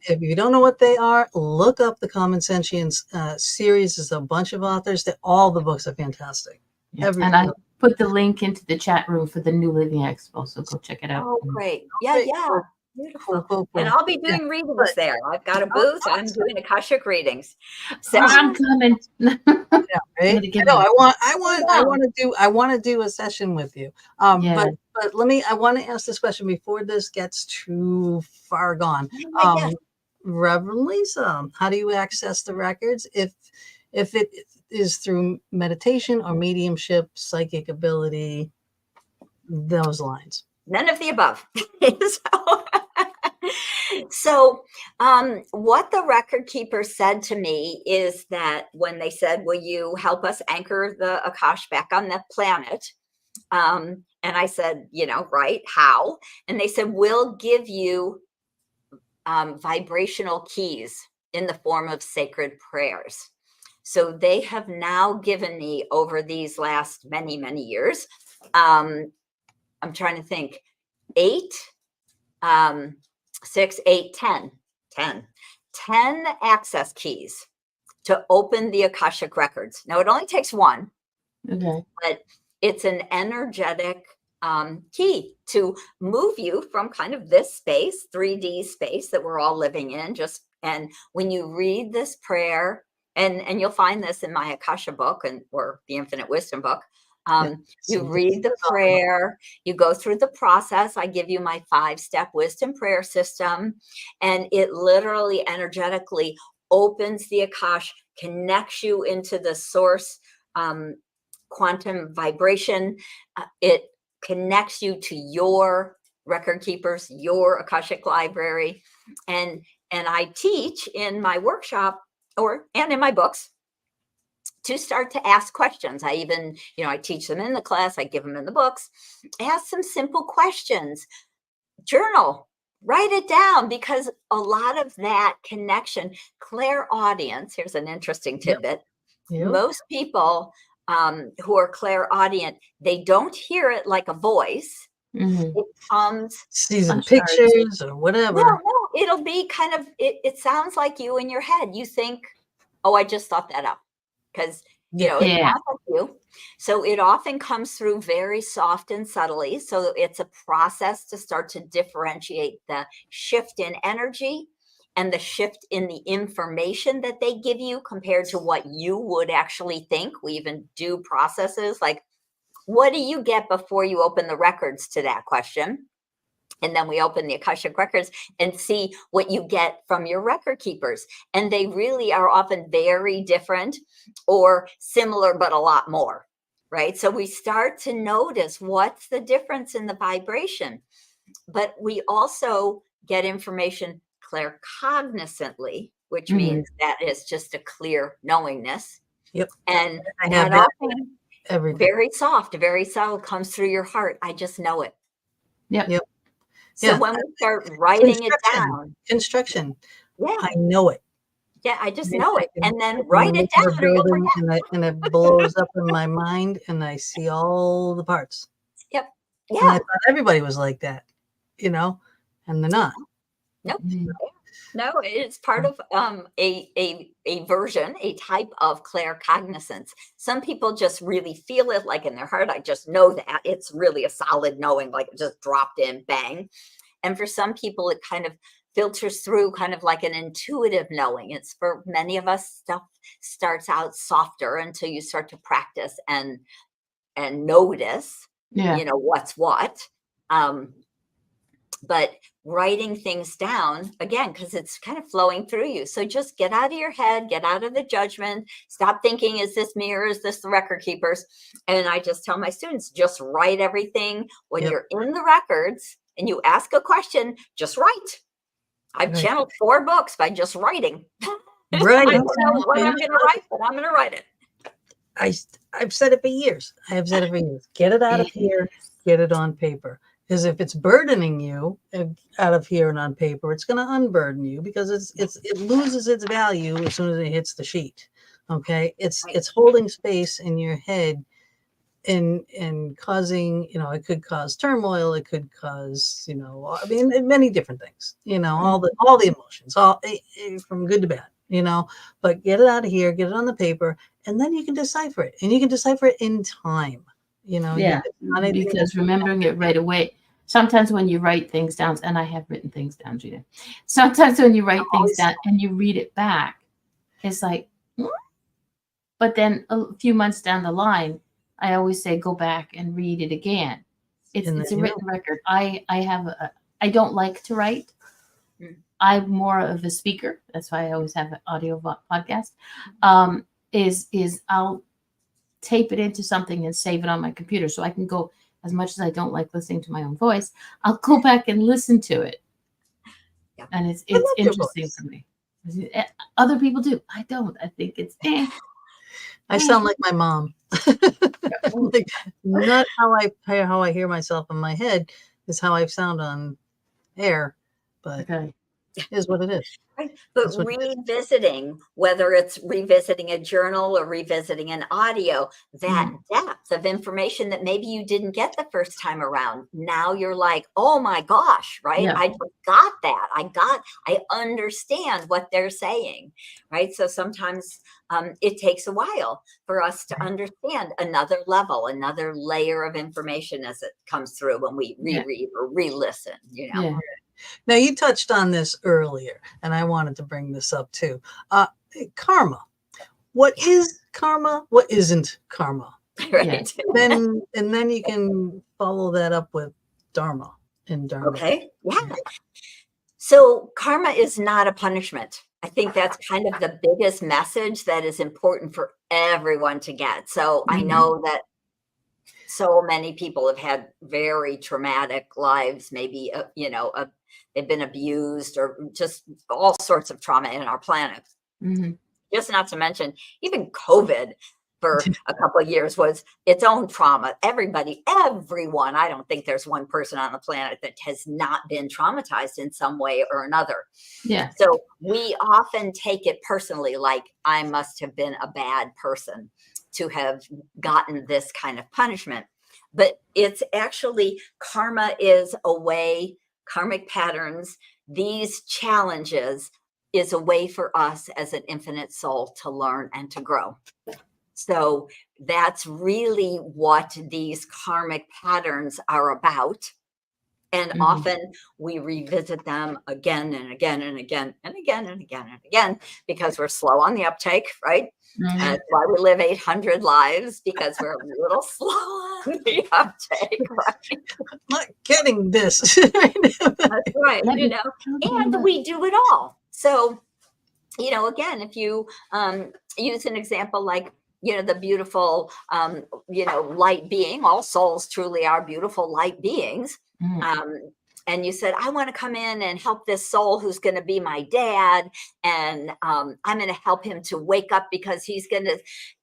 If you don't know what they are, look up the Common Sentience series. There's a bunch of authors. All the books are fantastic. Yeah. And I put the link into the chat room for the New Living Expo, so go check it out. Oh, great. Yeah, yeah. Beautiful. Cool. And I'll be doing readings there. I've got a booth. I'm doing Akashic readings. So I'm coming. Yeah, right? No, I want to do a session with you. But I want to ask this question before this gets too far gone. Reverend Lisa, how do you access the records? If it is through meditation or mediumship, psychic ability, those lines. None of the above. So what the record keeper said to me is that when they said, will you help us anchor the Akasha back on the planet? And I said, right, how? And they said, we'll give you vibrational keys in the form of sacred prayers. So they have now given me over these last many, many years, I'm trying to think, 6, 8, 10 access keys to open the Akashic records. Now it only takes one, but it's an energetic key to move you from kind of this space, 3D space that we're all living in. And when you read this prayer, and you'll find this in my Akasha book or the Infinite Wisdom book. You read the prayer, you go through the process. I give you my 5-step wisdom prayer system, and it literally energetically opens the Akasha, connects you into the source quantum vibration. It connects you to your record keepers, your Akashic library. And I teach in my workshop and in my books to start to ask questions. I even, I teach them in the class, I give them in the books. Ask some simple questions. Journal, write it down, because a lot of that connection, clairaudience, here's an interesting tidbit. Yep. Most people who are clairaudient, they don't hear it like a voice. Mm-hmm. It comes seeing pictures or whatever. No, it'll be kind of, it sounds like you in your head. You think, oh, I just thought that up. Because, it sounds like you. So it often comes through very soft and subtly. So it's a process to start to differentiate the shift in energy and the shift in the information that they give you compared to what you would actually think. We even do processes like, what do you get before you open the records to that question? And then we open the Akashic records and see what you get from your record keepers. And they really are often very different or similar, but a lot more, right? So we start to notice what's the difference in the vibration. But we also get information claircognizantly, which means that is just a clear knowingness. Yep. And that often very soft, very subtle, comes through your heart. I just know it. Yep. So when we start writing it down. Construction. Yeah. I know it. Yeah, I just know it. And then write it down. And it blows up in my mind and I see all the parts. Yep. Yeah. And I thought everybody was like that, and they're not. Nope. No, it's part of a version, a type of claircognizance. Some people just really feel it like in their heart. I just know that. It's really a solid knowing, like it just dropped in, bang. And for some people, it kind of filters through kind of like an intuitive knowing. It's for many of us, stuff starts out softer until you start to practice and notice, what's what. But writing things down, again, because it's kind of flowing through you. So just get out of your head, get out of the judgment, stop thinking, is this me or is this the record keepers? And I just tell my students, just write everything. When you're in the records and you ask a question, just write. I've channeled 4 books by just writing. Right. I don't know what I'm going to write, but I'm going to write it. I've said it for years. Get it out of here. Get it on paper. Because if it's burdening you out of here and on paper, it's going to unburden you because it loses its value as soon as it hits the sheet. Okay, it's holding space in your head and causing, it could cause turmoil, it could cause, I mean, many different things, all the emotions, all from good to bad, but get it out of here, get it on the paper, and then you can decipher it, and you can decipher it in time. Yeah, because remembering it right away. Sometimes when you write things down, and I have written things down, Gina. Sometimes when you write things down and you read it back, it's like, but then a few months down the line, I always say, go back and read it again. It's a written record. I don't like to write. I'm more of a speaker. That's why I always have an audio podcast. Is I'll tape it into something and save it on my computer so I can go, as much as I don't like listening to my own voice, I'll go back and listen to it. Yeah. And it's interesting for me. Other people do. I don't. I think it's I sound like my mom. Like, not how I hear myself in my head is how I sound on air, but it is what it is. Right. But revisiting, whether it's revisiting a journal or revisiting an audio, that depth of information that maybe you didn't get the first time around, now you're like, oh my gosh, right? Yeah. I got that. I understand what they're saying, right? So sometimes it takes a while for us to understand another level, another layer of information as it comes through when we reread or re-listen, Yeah. Now, you touched on this earlier, and I wanted to bring this up too. Karma. What is karma? What isn't karma? Right. And then you can follow that up with dharma and dharma. Okay. Yeah. So karma is not a punishment. I think that's kind of the biggest message that is important for everyone to get. So I know that so many people have had very traumatic lives, maybe, they've been abused or just all sorts of trauma in our planet. Just not to mention, even COVID for a couple of years was its own trauma. Everyone, I don't think there's one person on the planet that has not been traumatized in some way or another. Yeah. So we often take it personally, like I must have been a bad person to have gotten this kind of punishment. But it's actually, karma is a way, karmic patterns, these challenges is a way for us as an infinite soul to learn and to grow. So that's really what these karmic patterns are about. And often we revisit them again and again and again and again and again and again because we're slow on the uptake, right? That's why we live 800 lives, because we're a little slow on the uptake, right? I'm not getting this. That's right, and we do it all. So, again, if you use an example like, the beautiful, light being, all souls truly are beautiful light beings. And you said, I want to come in and help this soul who's going to be my dad. And I'm going to help him to wake up because he's going to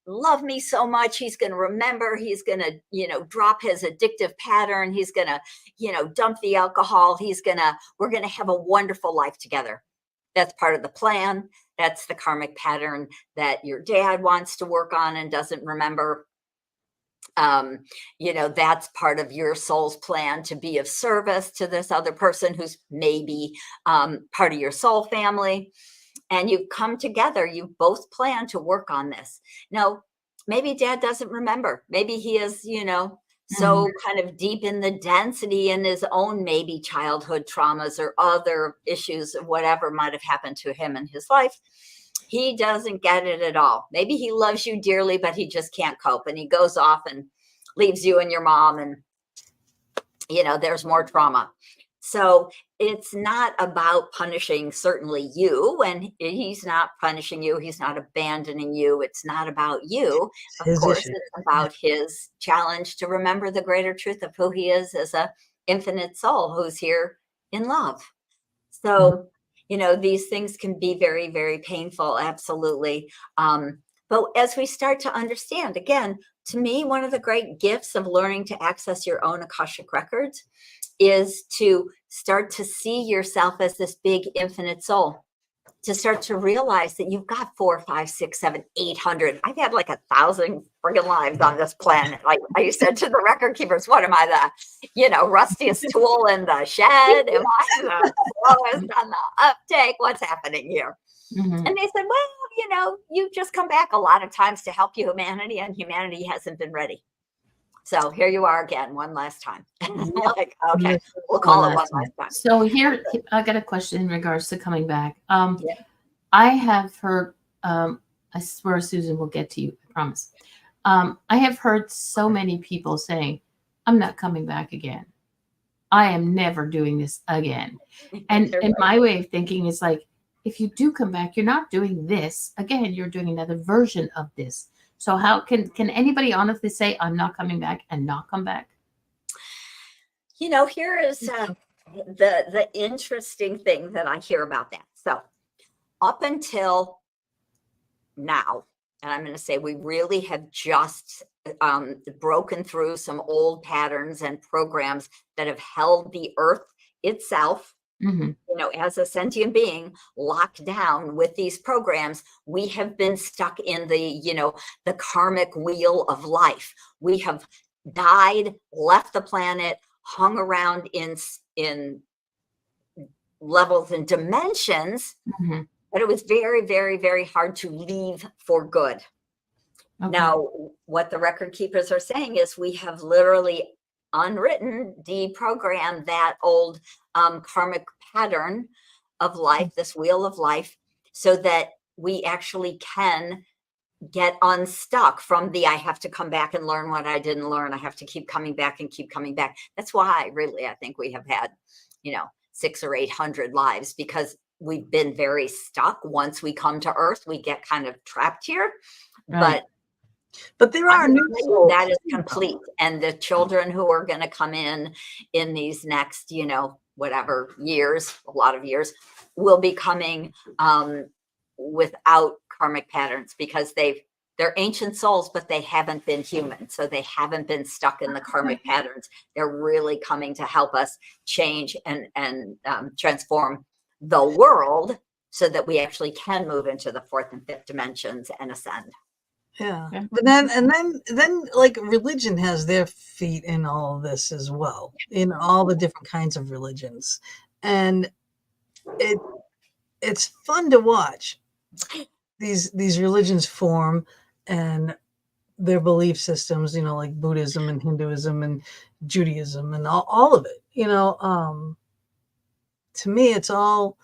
love me so much. He's going to remember, he's going to, drop his addictive pattern. He's going to, dump the alcohol. We're going to have a wonderful life together. That's part of the plan. That's the karmic pattern that your dad wants to work on and doesn't remember. That's part of your soul's plan to be of service to this other person who's maybe part of your soul family. And you come together, you both plan to work on this. Now, maybe dad doesn't remember. Maybe he is, so kind of deep in the density in his own maybe childhood traumas or other issues, whatever might have happened to him in his life. He doesn't get it at all. Maybe he loves you dearly, but he just can't cope. And he goes off and leaves you and your mom. And, there's more trauma. So it's not about punishing certainly you. And he's not punishing you. He's not abandoning you. It's not about you. Of course, it's about his challenge to remember the greater truth of who he is as a infinite soul who's here in love. So, these things can be very, very painful. Absolutely. But as we start to understand, again, to me, one of the great gifts of learning to access your own Akashic records is to start to see yourself as this big infinite soul, to start to realize that you've got 4, 5, 6, 7, 800. I've had like 1,000 friggin' lives on this planet. Like I said to the record keepers, what am I, the, rustiest tool in the shed? Am I the slowest on the uptake? What's happening here? Mhm. And they said, well, you've just come back a lot of times to help humanity, and humanity hasn't been ready. So here you are again, one last time. Like, okay, we'll call it one last time. So here, I got a question in regards to coming back. Yeah. I have heard, I swear Susan will get to you, I promise. I have heard so many people saying, I'm not coming back again. I am never doing this again. And my way of thinking is like, if you do come back, you're not doing this again, you're doing another version of this. So how can anybody honestly say I'm not coming back and not come back? Here is the interesting thing that I hear about that. So up until now, and I'm going to say we really have just broken through some old patterns and programs that have held the earth itself, as a sentient being, locked down with these programs. We have been stuck in the karmic wheel of life. We have died, left the planet, hung around in levels and dimensions, but it was very, very, very hard to leave for good. Okay. Now, what the record keepers are saying is we have literally unwritten, deprogrammed that old karmic pattern of life, this wheel of life, so that we actually can get unstuck from I have to come back and learn what I didn't learn. I have to keep coming back and keep coming back. That's why I think we have had, 600 or 800 lives, because we've been very stuck. Once we come to Earth, we get kind of trapped here. Right. But there are new souls. That is complete. And the children who are going to come in these next, whatever years, a lot of years, will be coming without karmic patterns, because they're ancient souls, but they haven't been human. So they haven't been stuck in the karmic patterns. They're really coming to help us change and transform the world so that we actually can move into the 4th and 5th dimensions and ascend. Yeah. But then like religion has their feet in all of this as well, in all the different kinds of religions. And it's fun to watch these religions form and their belief systems, like Buddhism and Hinduism and Judaism and all of it. To me, it's all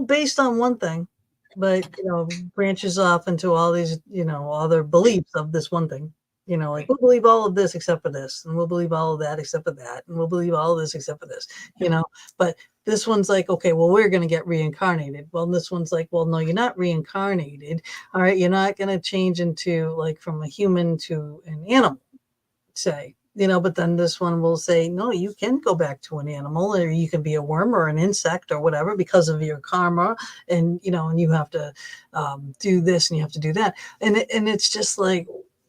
based on one thing, but branches off into all these other beliefs of this one thing. Like we'll believe all of this except for this, and we'll believe all of that except for that, and we'll believe all of this except for this. But this one's like, okay, well, we're going to get reincarnated. Well, this one's like, well, no, you're not reincarnated. All right, you're not going to change into like from a human to an animal, say. But then this one will say, no, you can go back to an animal, or you can be a worm or an insect or whatever because of your karma. And, and you have to do this and you have to do that. And it's just like,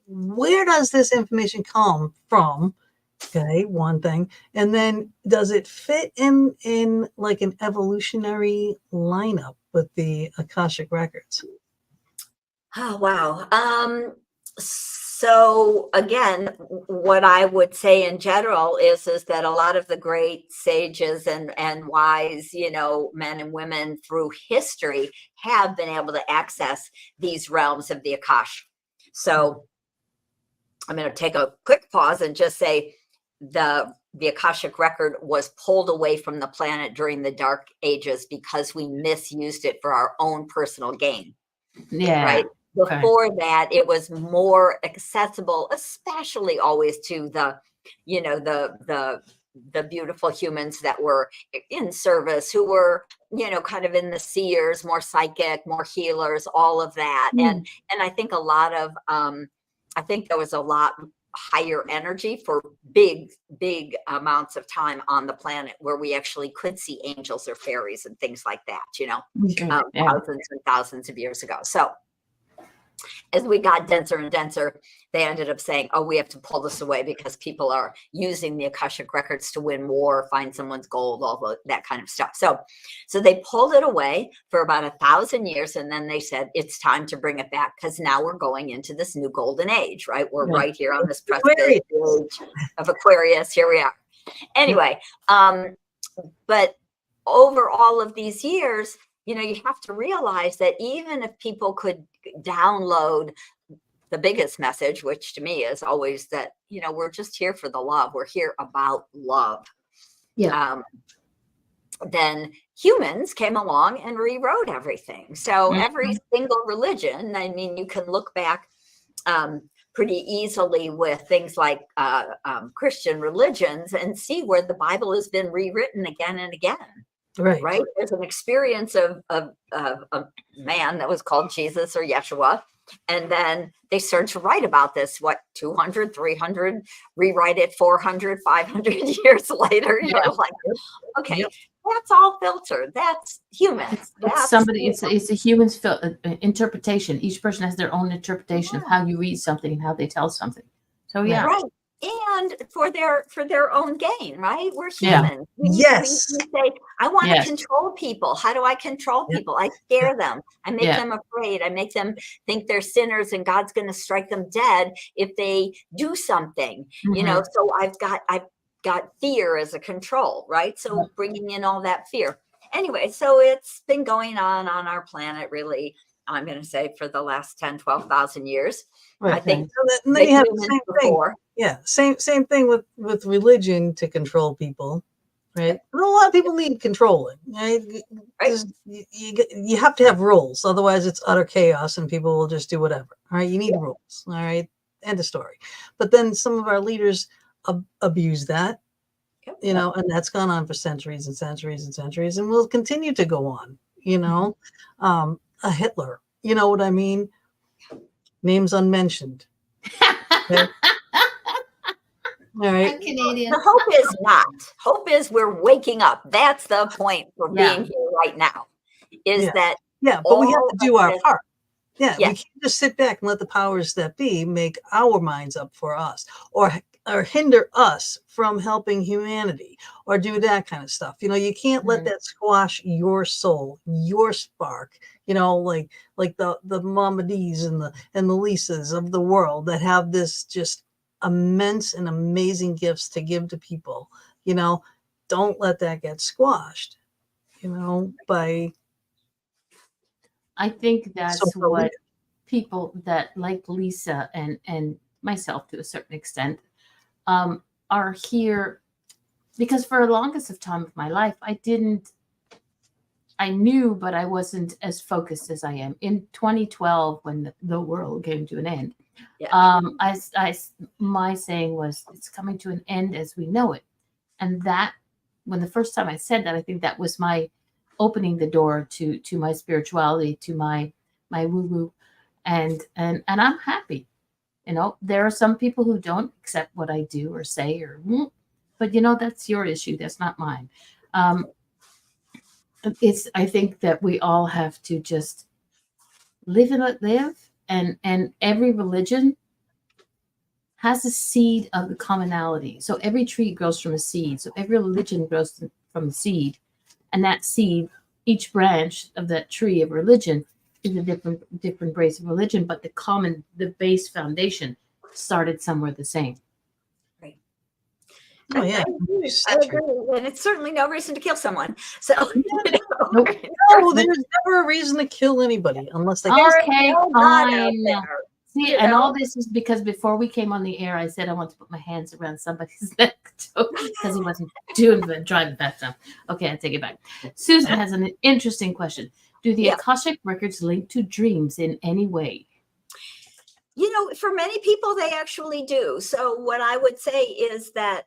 where does this information come from? Okay, one thing. And then does it fit in like an evolutionary lineup with the Akashic Records? Oh, wow. So again, what I would say in general is that a lot of the great sages and wise, men and women through history have been able to access these realms of the Akasha. So I'm going to take a quick pause and just say the Akashic record was pulled away from the planet during the Dark Ages because we misused it for our own personal gain. Yeah. Right. Before that, it was more accessible, especially always to the beautiful humans that were in service, who were, kind of in the seers, more psychic, more healers, all of that. And I think a lot of, I think there was a lot higher energy for big amounts of time on the planet where we actually could see angels or fairies and things like that, thousands and thousands of years ago. So as we got denser and denser, they ended up saying, oh, we have to pull this away because people are using the Akashic records to win war, find someone's gold, all that kind of stuff. So they pulled it away for about 1,000 years. And then they said, it's time to bring it back because now we're going into this new golden age, right? We're right here on this precipice age of Aquarius. Here we are. Anyway, but over all of these years, you know, you have to realize that even if people could download the biggest message, which to me is always that, you know, we're just here for the love. We're here about love. Yeah. Then humans came along and rewrote everything. So every single religion, I mean, you can look back pretty easily with things like Christian religions and see where the Bible has been rewritten again and again. Right. There's an experience of a man that was called Jesus or Yeshua. And then they started to write about this, 200, 300, rewrite it 400, 500 years later. You know, like, okay, that's all filtered. That's human. It's a human's interpretation. Each person has their own interpretation of how you read something and how they tell something. So yeah. Right. And for their own gain, right? We're human. We say, I want to control people. How do I control people? I scare them. I make them afraid. I make them think they're sinners and God's going to strike them dead if they do something. You know, so I've got fear as a control, right? So bringing in all that fear. Anyway, so it's been going on our planet, really, I'm going to say, for the last 10, 12,000 years. Right. I think and then you have the same thing. Yeah, same thing with religion to control people, right? And a lot of people need controlling, right? You have to have rules, otherwise it's utter chaos and people will just do whatever. All right, you need rules. All right, end of story. But then some of our leaders abuse that, you know, and that's gone on for centuries and centuries and centuries, and will continue to go on. You know, a Hitler, you know what I mean? Names unmentioned. Okay? All right. I'm Canadian. The hope is not. Hope is we're waking up. That's the point for being here right now. Is that but we have to do our part. Yeah, we can't just sit back and let the powers that be make our minds up for us, or hinder us from helping humanity, or do that kind of stuff. You know, you can't let that squash your soul, your spark. You know, like the Mama D's and the Lisas of the world that have this just immense and amazing gifts to give to people. You know, don't let that get squashed. You know, by. I think that's what people that like Lisa and myself to a certain extent are here, because for the longest of time of my life, I knew, but I wasn't as focused as I am. In 2012, when the world came to an end, my saying was, it's coming to an end as we know it. And that, when the first time I said that, I think that was my opening the door to my spirituality, to my woo-woo. And I'm happy. You know, there are some people who don't accept what I do or say, but you know, that's your issue. That's not mine. I think that we all have to just live and let live. And every religion has a seed of the commonality. So every tree grows from a seed. So every religion grows from a seed. And that seed, each branch of that tree of religion is a different brace of religion, but the base foundation started somewhere the same. Right. Oh yeah. And it's certainly no reason to kill someone. So no, there's never a reason to kill anybody unless they fine. See, and all this is because before we came on the air, I said I want to put my hands around somebody's neck because he wasn't driving fast enough. Okay, I take it back. Susan has an interesting question. Do the Akashic records link to dreams in any way? You know, for many people, they actually do. So what I would say is that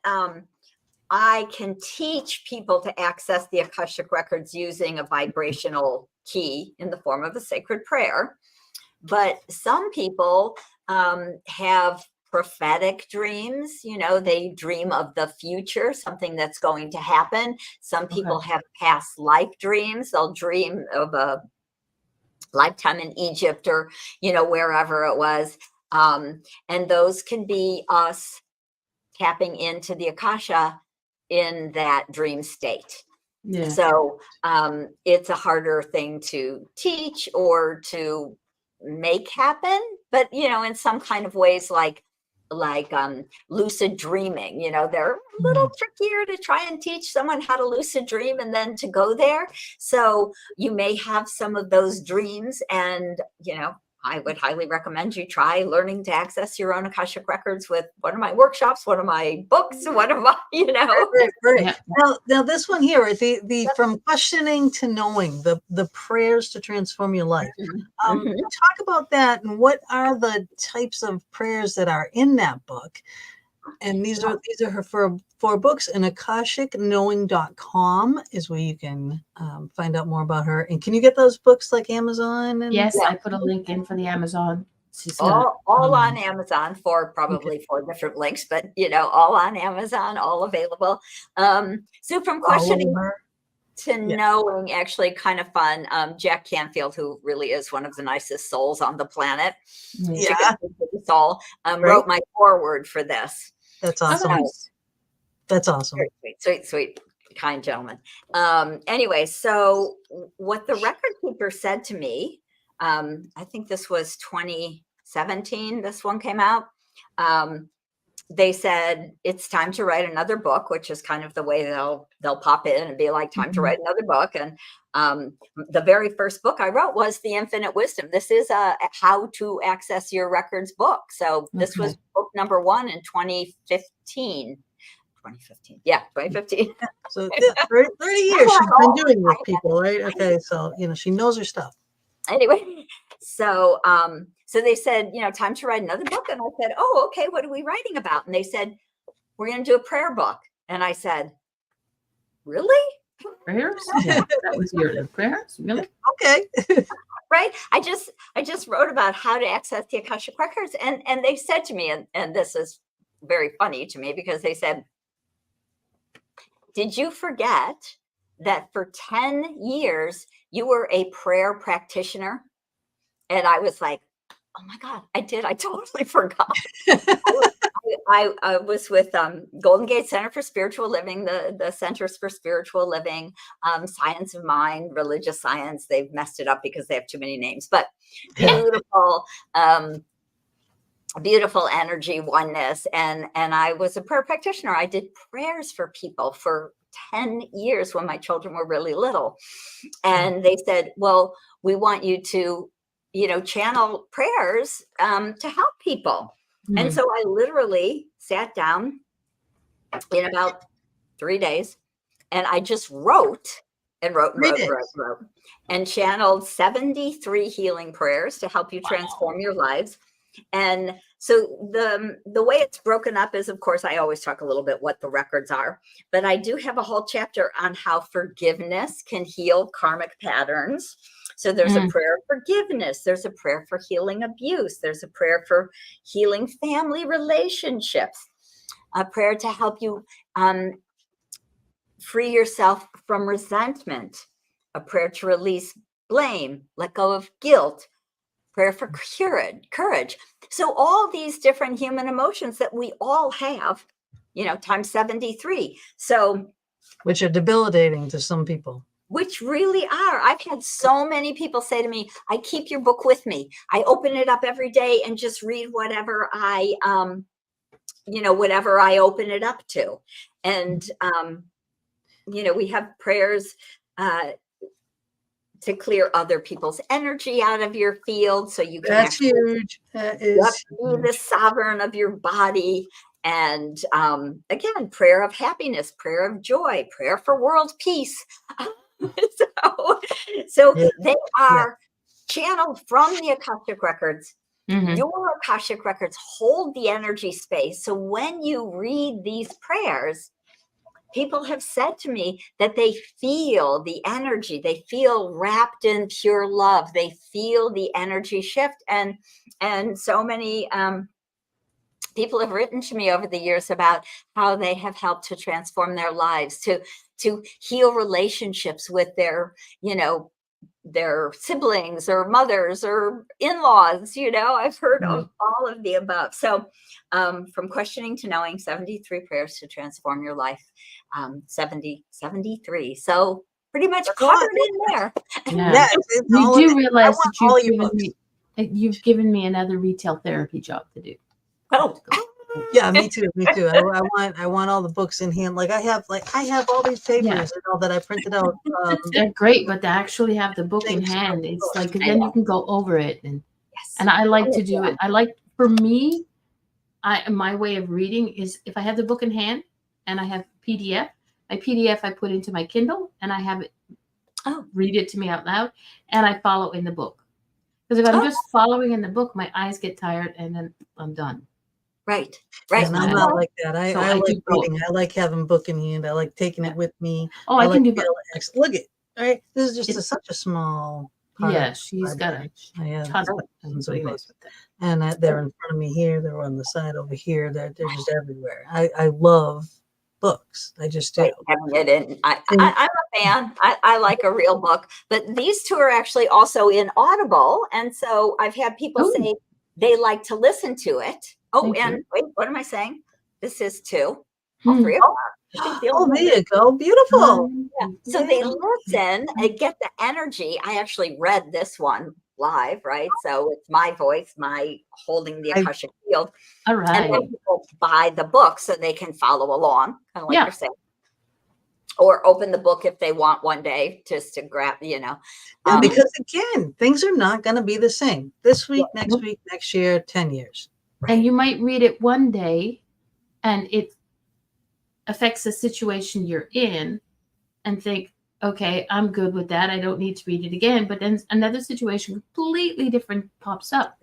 I can teach people to access the Akashic records using a vibrational key in the form of a sacred prayer. But some people have prophetic dreams. You know, they dream of the future, something that's going to happen. Some people have past life dreams. They'll dream of lifetime in Egypt or, wherever it was. And those can be us tapping into the Akasha in that dream state. Yeah. So it's a harder thing to teach or to make happen, but in some kind of ways, like lucid dreaming, they're a little trickier to try and teach someone how to lucid dream and then to go there. So you may have some of those dreams, and I would highly recommend you try learning to access your own Akashic records with one of my workshops, one of my books, one of my, Right. Yeah. Now this one here, right? The from questioning to knowing, the prayers to transform your life. Talk about that, and what are the types of prayers that are in that book? And these are her four books, and akashicknowing.com is where you can find out more about her. And can you get those books like Amazon? And Yes, I put a link in for the Amazon. all on Amazon for probably 4 different links, but all on Amazon, all available. So from questioning to knowing, actually kind of fun. Jack Canfield, who really is one of the nicest souls on the planet, soul, wrote my foreword for this. That's awesome. Oh, nice. That's awesome. Sweet, kind gentleman. Anyway, so what the record keeper said to me, I think this was 2017, this one came out. They said, it's time to write another book, which is kind of the way they'll pop in and be like, time to write another book. And the very first book I wrote was The Infinite Wisdom. This is a how to access your records book. So this was book number 1 in 2015. 2015. So 30 years she's been doing with people, right? Okay, so she knows her stuff. Anyway, so they said, time to write another book. And I said, oh, okay, what are we writing about? And they said, we're going to do a prayer book. And I said, really? Prayers? Yeah, that was your prayers? Really? Okay. Right. I just wrote about how to access the Akashic Records. And they said to me, and this is very funny to me, because they said, did you forget that for 10 years you were a prayer practitioner? And I was like, oh my God, I did. I totally forgot. I was with Golden Gate Center for Spiritual Living, the Centers for Spiritual Living, Science of Mind, Religious Science. They've messed it up because they have too many names, but beautiful, beautiful energy, oneness. And I was a prayer practitioner. I did prayers for people for 10 years when my children were really little. And they said, well, we want you to channel prayers to help people. And so I literally sat down in about 3 days, and I just wrote and channeled 73 healing prayers to help you transform your lives. And so the way it's broken up is, of course, I always talk a little bit what the records are, but I do have a whole chapter on how forgiveness can heal karmic patterns. So there's a prayer of forgiveness. There's a prayer for healing abuse. There's a prayer for healing family relationships, a prayer to help you free yourself from resentment, a prayer to release blame, let go of guilt, prayer for courage. So all these different human emotions that we all have, times 73. So, which are debilitating to some people. Which really are. I've had so many people say to me, I keep your book with me. I open it up every day and just read whatever whatever I open it up to. And, we have prayers to clear other people's energy out of your field. So you can That's huge. That is be the sovereign of your body. And again, prayer of happiness, prayer of joy, prayer for world peace. So they are channeled from the Akashic Records. Your Akashic Records hold the energy space. So when you read these prayers, people have said to me that they feel the energy, they feel wrapped in pure love, they feel the energy shift. And so many people have written to me over the years about how they have helped to transform their lives, to heal relationships with their, their siblings or mothers or in-laws. I've heard of all of the above. So from questioning to knowing, 73 prayers to transform your life. 73. So pretty much covered in there. Yeah. You do realize that you've given me another retail therapy job to do. Oh, yeah, me too. I want all the books in hand. Like I have all these papers that I printed out. They're great, but to actually have the book in hand, it's like, because then you can go over it, and I like to do it. For me, my way of reading is if I have the book in hand and I have PDF. My PDF I put into my Kindle, and I have it read it to me out loud, and I follow in the book. Because if I'm just following in the book, my eyes get tired, and then I'm done. Right. And I'm not like that. I like reading. I like having book in hand. I like taking it with me. Oh, I can do both. Look at right. This is just such a small part. Yeah, she's got a ton of books. And they're in front of me here. They're on the side over here. They're just everywhere. I love books. I just do. I'm a fan. I like a real book. But these two are actually also in Audible. And so I've had people say they like to listen to it. Oh, and wait, what am I saying? This is two. All three of them. There you go. Beautiful. So they listen and get the energy. I actually read this one live, right? So it's my voice, my holding the Akashic field. All right. And then people buy the book so they can follow along, kind of like you're saying. Or open the book if they want one day just to grab, because again, things are not going to be the same this week, next week, next year, 10 years. Right. And you might read it one day and it affects the situation you're in and think, okay, I'm good with that. I don't need to read it again. But then another situation completely different pops up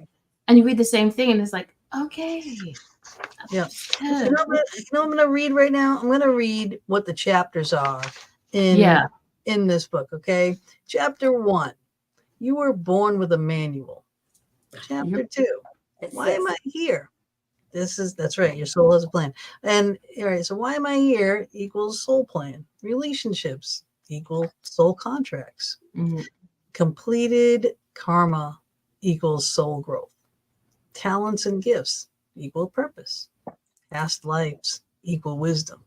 and you read the same thing and it's like, okay. Yeah. You know what I'm going to read right now? I'm going to read what the chapters are in this book. Okay. Chapter 1, you were born with a manual. Chapter 2, why am I here? That's right. Your soul has a plan. And all right. So why am I here equals soul plan. Relationships equal soul contracts. Completed karma equals soul growth. Talents and gifts equal purpose. Past lives equal wisdom.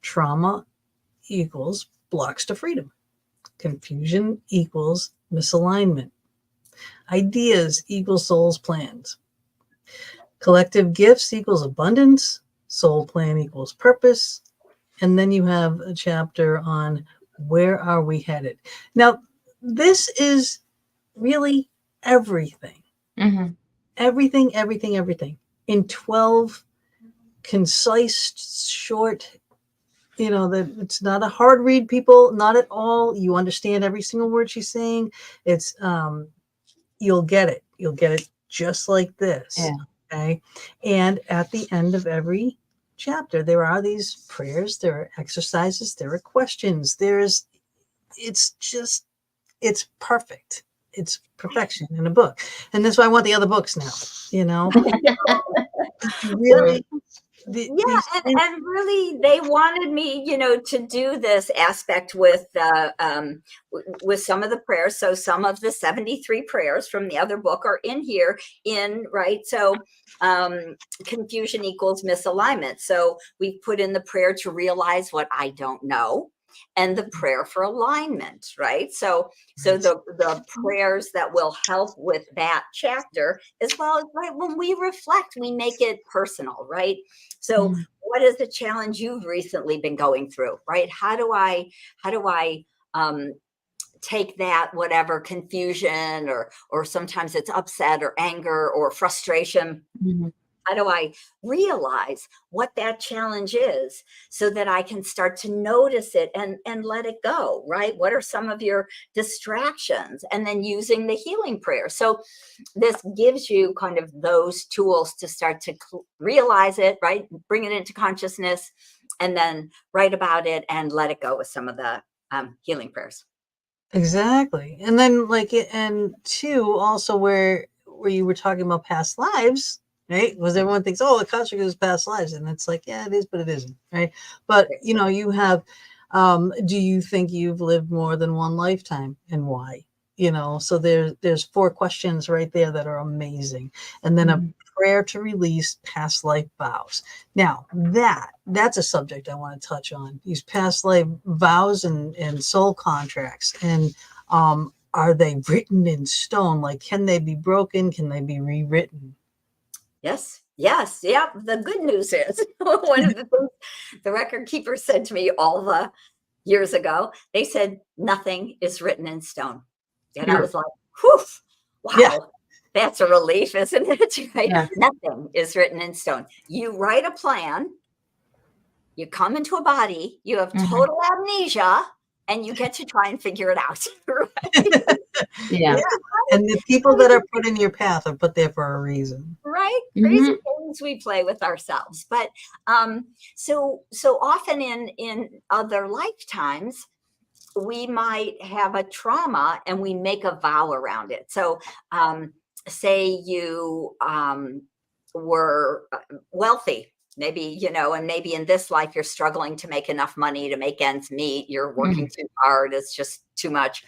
Trauma equals blocks to freedom. Confusion equals misalignment. Ideas equal soul's plans. Collective gifts equals abundance. Soul plan equals purpose. And then you have a chapter on where are we headed. Now, this is really everything. Everything. In 12 concise, short, that it's not a hard read, people, not at all. You understand every single word she's saying. It's, you'll get it. You'll get it just like this. Yeah. Okay. And at the end of every chapter, there are these prayers, there are exercises, there are questions. It's perfect. It's perfection in a book. And that's why I want the other books now, really. And really, they wanted me, to do this aspect with some of the prayers. So some of the 73 prayers from the other book are in here. Right. So confusion equals misalignment. So we put in the prayer to realize what I don't know. And the prayer for alignment, right? So the prayers that will help with that chapter, as well as right when we reflect, we make it personal, right? So what is the challenge you've recently been going through, right? How do I take that, whatever confusion or sometimes it's upset or anger or frustration. How do I realize what that challenge is so that I can start to notice it and let it go, right? What are some of your distractions? And then using the healing prayer. So this gives you kind of those tools to start to realize it, right? Bring it into consciousness and then write about it and let it go with some of the healing prayers. Exactly. And then and two, also where you were talking about past lives, right? Because everyone thinks, oh, Akashic is past lives. And it's like, yeah, it is, but it isn't, right? But, you have, do you think you've lived more than one lifetime and why? So there's 4 questions right there that are amazing, and then a prayer to release past life vows. Now that's a subject I want to touch on, these past life vows and soul contracts. And are they written in stone? Like, can they be broken? Can they be rewritten? Yes. Yeah. The good news is one of the things the record keeper said to me all the years ago, they said, nothing is written in stone. And I was like, whew, wow, Yeah. that's a relief, isn't it? Right? Yeah. Nothing is written in stone. You write a plan, you come into a body, you have total amnesia, and you get to try and figure it out. Right? Yeah. And the people that are put in your path are put there for a reason. Right? Crazy things we play with ourselves. But so often in other lifetimes, we might have a trauma and we make a vow around it. So say you were wealthy, maybe, and maybe in this life you're struggling to make enough money to make ends meet. You're working too hard. It's just too much.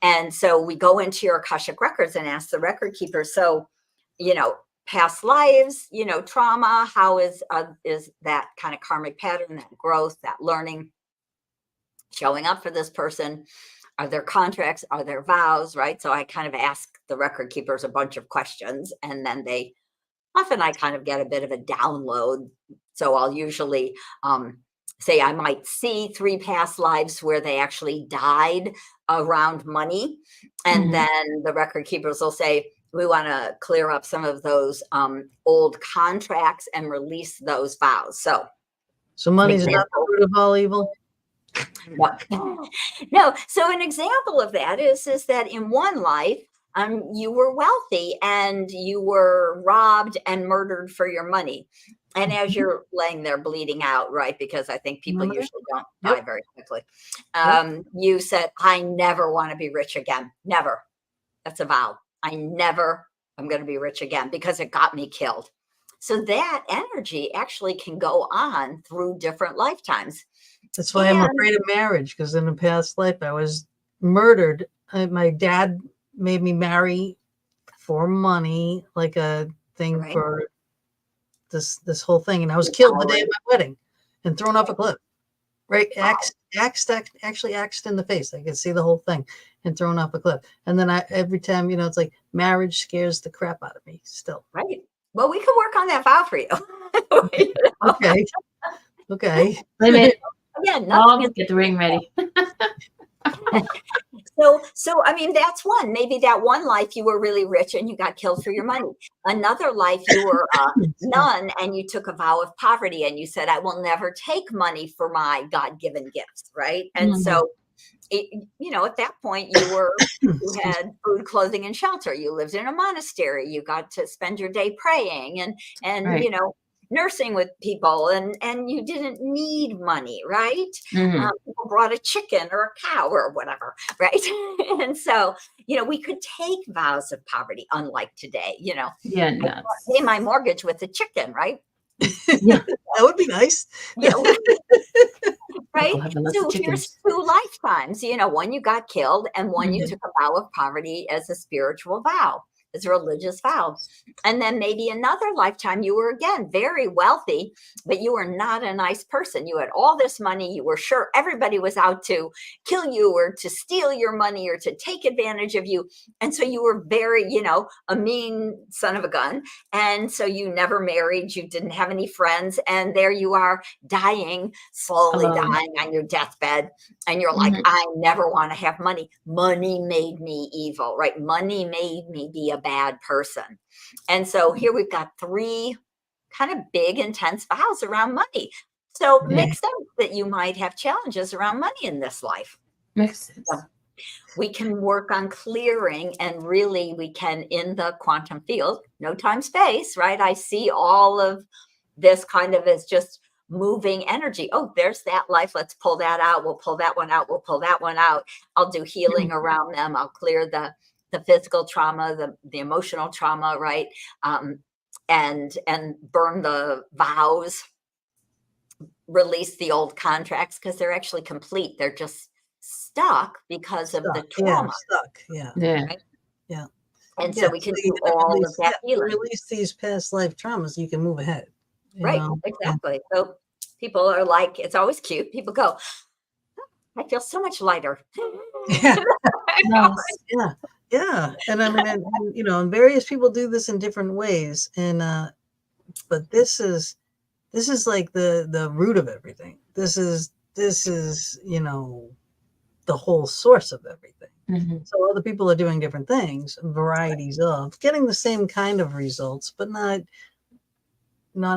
And so we go into your Akashic records and ask the record keeper, so, past lives, trauma, how is that kind of karmic pattern, that growth, that learning showing up for this person? Are there contracts? Are there vows? Right? So I kind of ask the record keepers a bunch of questions, and then I kind of get a bit of a download. So I'll usually say I might see 3 past lives where they actually died around money. And then the record keepers will say, we want to clear up some of those old contracts and release those vows. So money's not the root of all evil? No. So an example of that is that in one life, you were wealthy and you were robbed and murdered for your money. And as you're laying there bleeding out, right? Because I think people usually don't die very quickly. You said, I never want to be rich again. Never. That's a vow. I'm going to be rich again because it got me killed. So that energy actually can go on through different lifetimes. That's why I'm afraid of marriage, because in a past life I was murdered. My dad made me marry for money, like a thing for this whole thing, and I was killed the day of my wedding and thrown off a cliff. Right, actually axed in the face. I could see the whole thing, and thrown off a cliff. And then every time, it's like marriage scares the crap out of me still. Right. Well, we can work on that vow for you. Okay. Wait a minute. Again, I'll get the ring ready. So I mean, that's one. Maybe that one life you were really rich and you got killed for your money. Another life you were a nun and you took a vow of poverty and you said, I will never take money for my God-given gifts, right? And so, at that point you had food, clothing, and shelter. You lived in a monastery. You got to spend your day praying and nursing with people, and you didn't need money, right? People brought a chicken or a cow or whatever, right? And so, we could take vows of poverty, unlike today, I pay my mortgage with a chicken, right? Yeah, that would be nice. Right? So here's 2 lifetimes, one you got killed and one you took a vow of poverty as a spiritual vow. It's a religious vow. And then maybe another lifetime, you were again very wealthy, but you were not a nice person. You had all this money. You were sure everybody was out to kill you or to steal your money or to take advantage of you. And so you were very, a mean son of a gun. And so you never married. You didn't have any friends. And there you are dying, slowly dying on your deathbed. And you're like, I never want to have money. Money made me evil, right? Money made me be a bad person. And so here we've got 3 kind of big, intense vows around money. So it makes sense that you might have challenges around money in this life. Makes sense. So we can work on clearing, and really we can, in the quantum field, no time, space, right? I see all of this kind of as just moving energy. Oh, there's that life. Let's pull that out. We'll pull that one out. We'll pull that one out. I'll do healing around them. I'll clear the physical trauma, the emotional trauma, right? And burn the vows, release the old contracts, because they're actually complete. They're just stuck because of the trauma. Stuck. Yeah. Yeah. Right? Yeah. And Yeah. so we can So you do all of that healing. release these past life traumas, you can move ahead. Right. Exactly. So people are like, it's always cute. People go, I feel so much lighter. Yeah. Nice. Yeah. Yeah. And I mean, and, and various people do this in different ways. And, but this is like the root of everything. This is, the whole source of everything. Mm-hmm. So other people are doing different things, varieties of getting the same kind of results, but not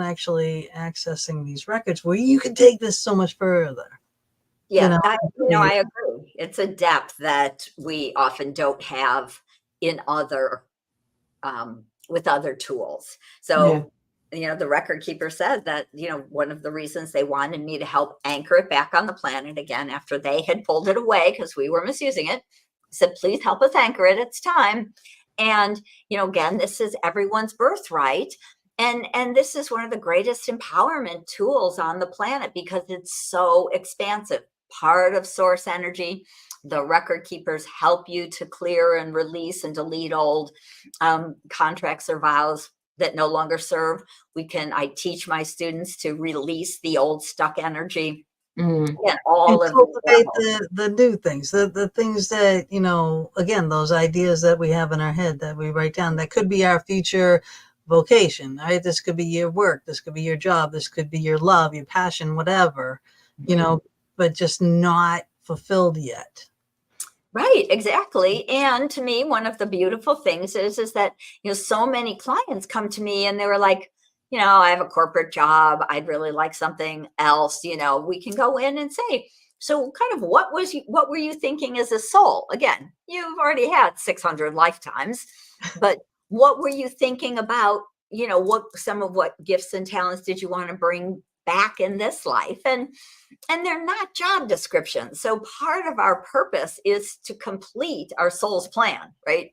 actually accessing these records where you can take this so much further. Yeah, I agree. It's a depth that we often don't have in other with other tools. So, the record keeper said that, one of the reasons they wanted me to help anchor it back on the planet again after they had pulled it away because we were misusing it, said, please help us anchor it. It's time. And, again, this is everyone's birthright. And this is one of the greatest empowerment tools on the planet because it's so expansive. Part of source energy. The record keepers help you to clear and release and delete old contracts or vows that no longer serve. I teach my students to release the old stuck energy. And all of cultivate the new things, the things that, again, those ideas that we have in our head that we write down, that could be our future vocation, right? This could be your work. This could be your job. This could be your love, your passion, whatever, but just not fulfilled yet. Right, exactly. And to me, one of the beautiful things is that, so many clients come to me and they were like, I have a corporate job. I'd really like something else. We can go in and say, so kind of what were you thinking as a soul? Again, you've already had 600 lifetimes, but what were you thinking about? What gifts and talents did you want to bring back in this life? And they're not job descriptions. So part of our purpose is to complete our soul's plan, right?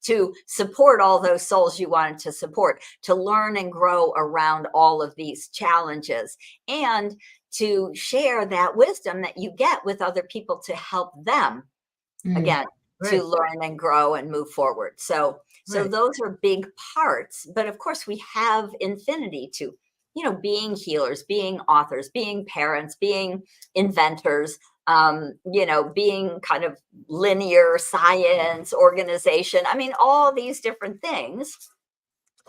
To support all those souls you wanted to support, to learn and grow around all of these challenges, and to share that wisdom that you get with other people to help them, again, to learn and grow and move forward. So those are big parts. But of course, we have infinity to being healers, being authors, being parents, being inventors, being kind of linear science, organization. I mean, all these different things.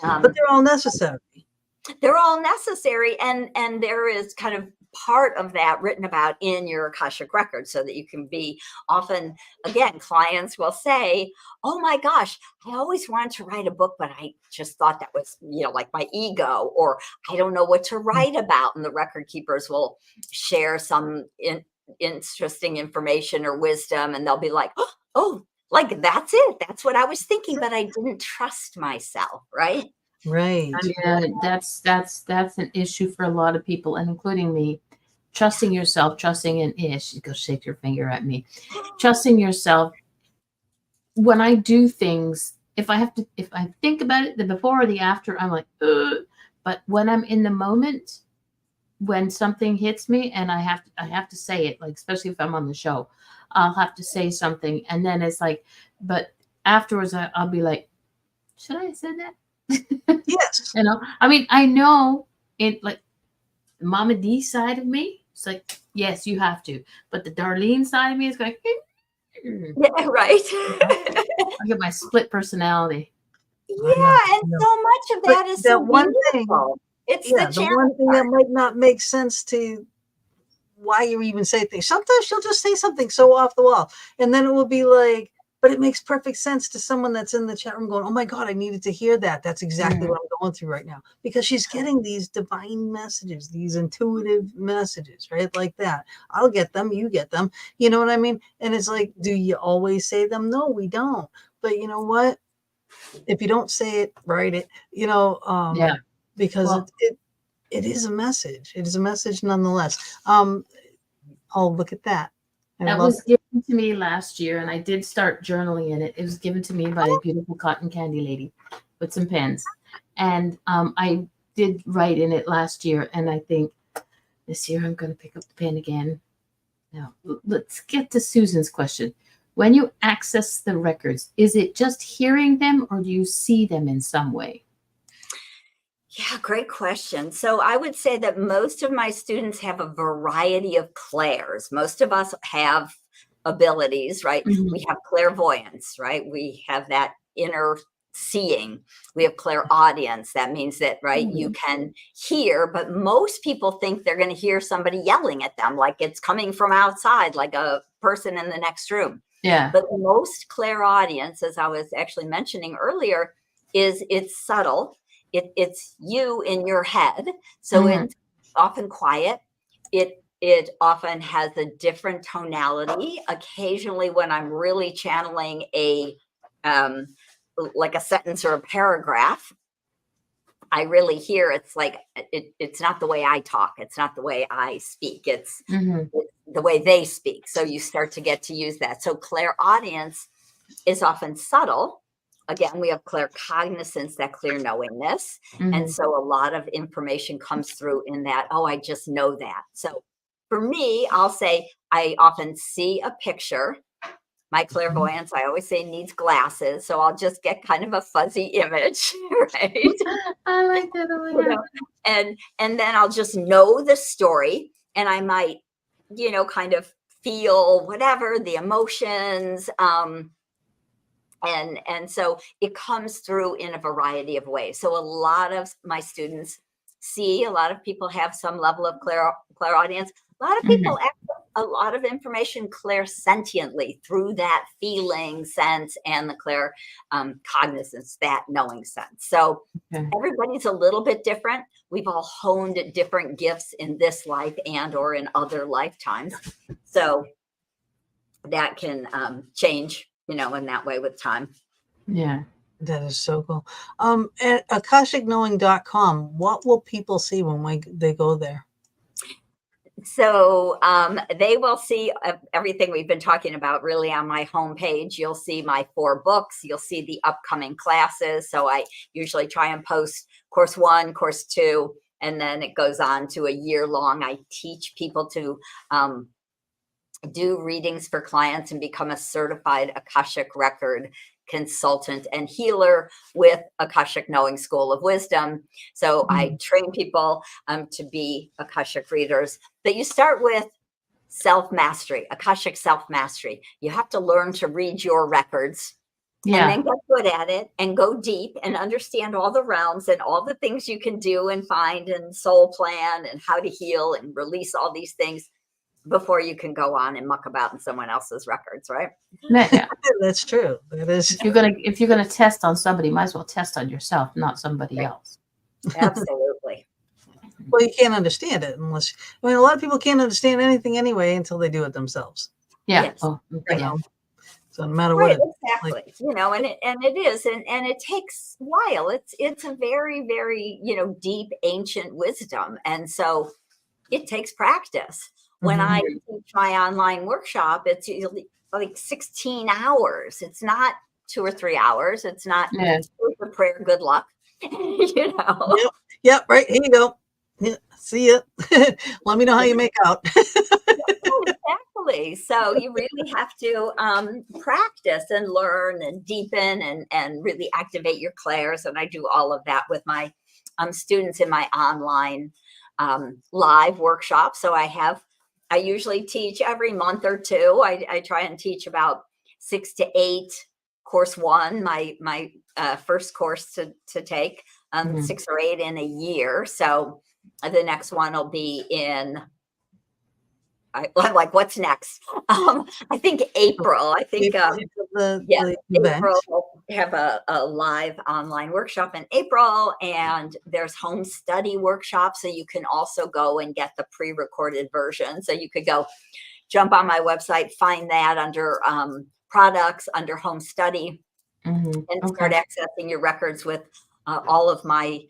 But they're all necessary. They're all necessary. And there is kind of part of that written about in your Akashic Records so that you can be often, again, clients will say, oh my gosh, I always wanted to write a book, but I just thought that was, like my ego, or I don't know what to write about. And the record keepers will share some interesting information or wisdom. And they'll be like, oh, like, that's it. That's what I was thinking, but I didn't trust myself. Right. Right. That's an issue for a lot of people, and including me. Trusting yourself, trusting in ish. Go shake your finger at me. Trusting yourself. When I do things, if I think about it, the before or the after, I'm like, ugh. But when I'm in the moment, when something hits me and I have to say it, like, especially if I'm on the show, I'll have to say something, and then it's like, but afterwards I'll be like, should I have said that? Yes. I mean, I know it, like, the Mama D side of me, it's like, yes, you have to. But the Darlene side of me is going, yeah, right. I get my split personality. Yeah, and so much of that is so beautiful. It's the one thing that might not make sense to why you even say things. Sometimes she'll just say something so off the wall, and then it will be like, but it makes perfect sense to someone that's in the chat room going, oh my God, I needed to hear that. That's exactly what I'm going through right now. Because she's getting these divine messages, these intuitive messages, right? Like that. I'll get them, you get them. You know what I mean? And it's like, do you always say them? No, we don't. But you know what? If you don't say it, write it, because it is a message. It is a message nonetheless. Oh, look at that. That was given to me last year, and I did start journaling in it. It was given to me by a beautiful cotton candy lady with some pens. And I did write in it last year, and I think this year I'm going to pick up the pen again Now, let's get to Susan's question. When you access the records, is it just hearing them or do you see them in some way? Yeah, great question. So I would say that most of my students have a variety of clairs. Most of us have abilities, right? Mhm. We have clairvoyance, right? We have that inner seeing. We have clairaudience. That means that, right, you can hear, but most people think they're going to hear somebody yelling at them, like it's coming from outside, like a person in the next room. Yeah. But most clairaudience, as I was actually mentioning earlier, it's subtle. It's you in your head. So Mhm. it's often quiet. It often has a different tonality. Occasionally, when I'm really channeling a like a sentence or a paragraph, I really hear it's like it's not the way I talk. It's not the way I speak. It's Mhm. the way they speak. So you start to get to use that. So clairaudience is often subtle. Again, we have claircognizance, that clear knowingness. And Mhm. so a lot of information comes through in that, oh, I just know that. So for me, I'll say I often see a picture. My clairvoyance, I always say, needs glasses. So I'll just get kind of a fuzzy image, right? I like that. Oh my You God. know, and then I'll just know the story, and I might, kind of feel whatever the emotions, and so it comes through in a variety of ways. So a lot of my students see, a lot of people have some level of clairaudience. A lot of people Mhm. access a lot of information clairsentiently through that feeling sense and the cognizance, that knowing sense. So Okay. everybody's a little bit different. We've all honed different gifts in this life and or in other lifetimes. So that can change, in that way with time. Yeah. That is so cool. At akashicknowing.com, what will people see when they go there? So they will see everything we've been talking about really on my homepage. You'll see my 4 books. You'll see the upcoming classes. So I usually try and post course 1, course 2, and then it goes on to a year long. I teach people to do readings for clients and become a certified Akashic record consultant and healer with Akashic Knowing School of Wisdom. So I train people to be Akashic readers. But you start with self-mastery, Akashic self-mastery. You have to learn to read your records and then Yeah. get good at it and go deep and understand all the realms and all the things you can do and find and soul plan and how to heal and release all these things before you can go on and muck about in someone else's records, right? Yeah. That's true. That is. If you're gonna test on somebody, might as well test on yourself, not somebody Right. else. Absolutely. Well, you can't understand it unless. I mean, a lot of people can't understand anything anyway until they do it themselves. Yeah. Yes. Oh, Right. yeah. So no matter what Right, it like, exactly. And it is, and it takes a while. It's a very, very, deep ancient wisdom. And so it takes practice. When I teach my online workshop, it's usually like 16 hours. It's not 2 or 3 hours. It's not Yeah. a prayer, good luck. Yep. Yep. Right. Here you go. Yeah, see ya. Let me know how you make out. Exactly. So you really have to practice and learn and deepen and really activate your clairs. And I do all of that with my students in my online live workshop. So I usually teach every month or 2. I try and teach about 6 to 8. Course 1, my first course to take, 6 or 8 in a year. So the next one will be in. I'm like, what's next? I think April. I think the event. April we'll have a live online workshop in April, and there's home study workshops. So you can also go and get the pre-recorded version. So you could go jump on my website, find that under products, under home study, and start Okay. accessing your records with all of my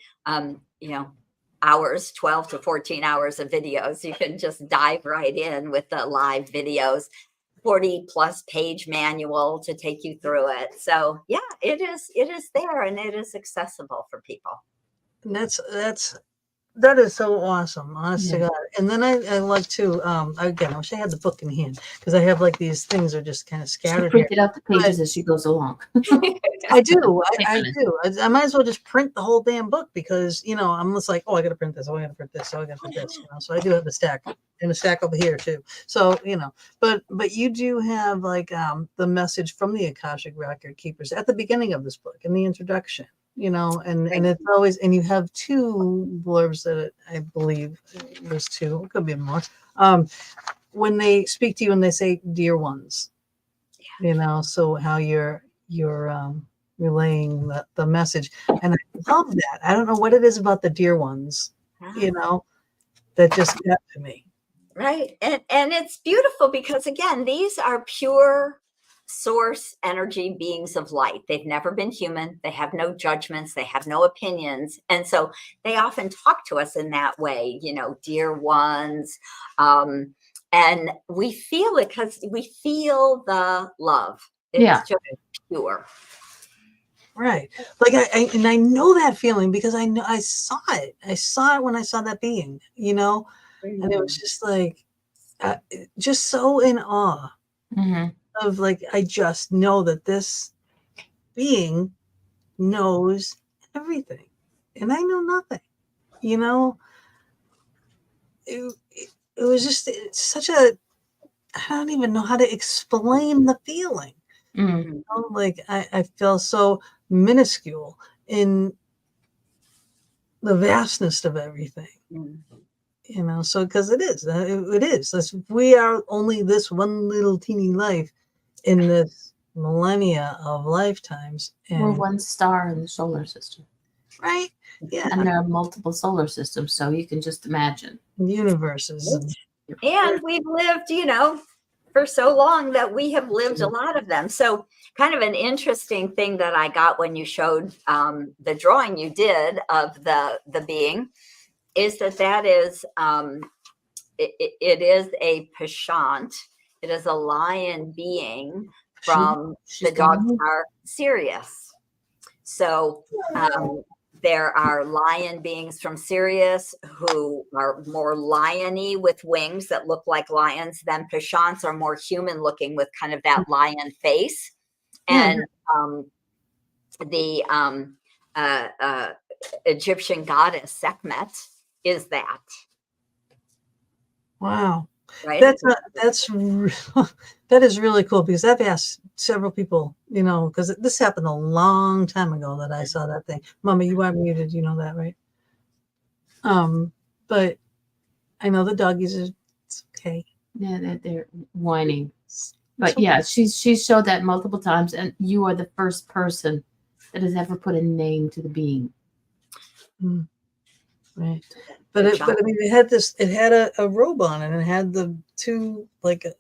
hours, 12 to 14 hours of videos. You can just dive right in with the live videos, 40 plus page manual to take you through it. So yeah, it is there and it is accessible for people. And that's That is so awesome, honest to Yeah. God. And then I like to, again, I wish I had the book in hand because I have like these things are just kind of She scattered here. printed out the pages as she goes along. I do. I Excellent. do. I might as well just print the whole damn book because, I'm just like, oh, I got to print this. Oh, I got to print this. Oh, I got to print this. So I do have a stack and a stack over here too. So, but you do have like the message from the Akashic Record Keepers at the beginning of this book in the introduction, and it's always, and you have two blurbs that I believe there's two, it could be more. When they speak to you and they say, dear ones, so how you're relaying the message. And I love that. I don't know what it is about the dear ones, that just got to me. Right. And it's beautiful because, again, these are pure source energy beings of light. They've never been human. They have no judgments. They have no opinions. And so they often talk to us in that way, dear ones. And we feel it because we feel the love. It's just pure. Right. Like I know that feeling because I know I saw it. I saw it when I saw that being, and it was just like, just so in awe of like, I just know that this being knows everything and I know nothing, it was just such a, I don't even know how to explain the feeling. Like I feel so minuscule in the vastness of everything. So because it is. We are only this one little teeny life in this millennia of lifetimes. And we're one star in the solar system. Right? Yeah. And there are multiple solar systems, so you can just imagine. Universes. And we've lived, for so long that we have lived a lot of them. So kind of an interesting thing that I got when you showed the drawing you did of the being is that is, it is a Pashant. It is a lion being from the dog star Sirius. So there are lion beings from Sirius who are more lion-y with wings that look like lions. Then Pashants are more human looking with kind of that lion face. And the Egyptian goddess Sekhmet is that. Wow. Right. That is really cool because I've asked several people, because this happened a long time ago that I saw that thing. Mama, you are muted, you know that, right? But I know the doggies are, it's okay. Yeah, they're whining. But yeah, she's showed that multiple times, and you are the first person that has ever put a name to the being. Right. But I mean, it had a robe on it, and it had the two, like a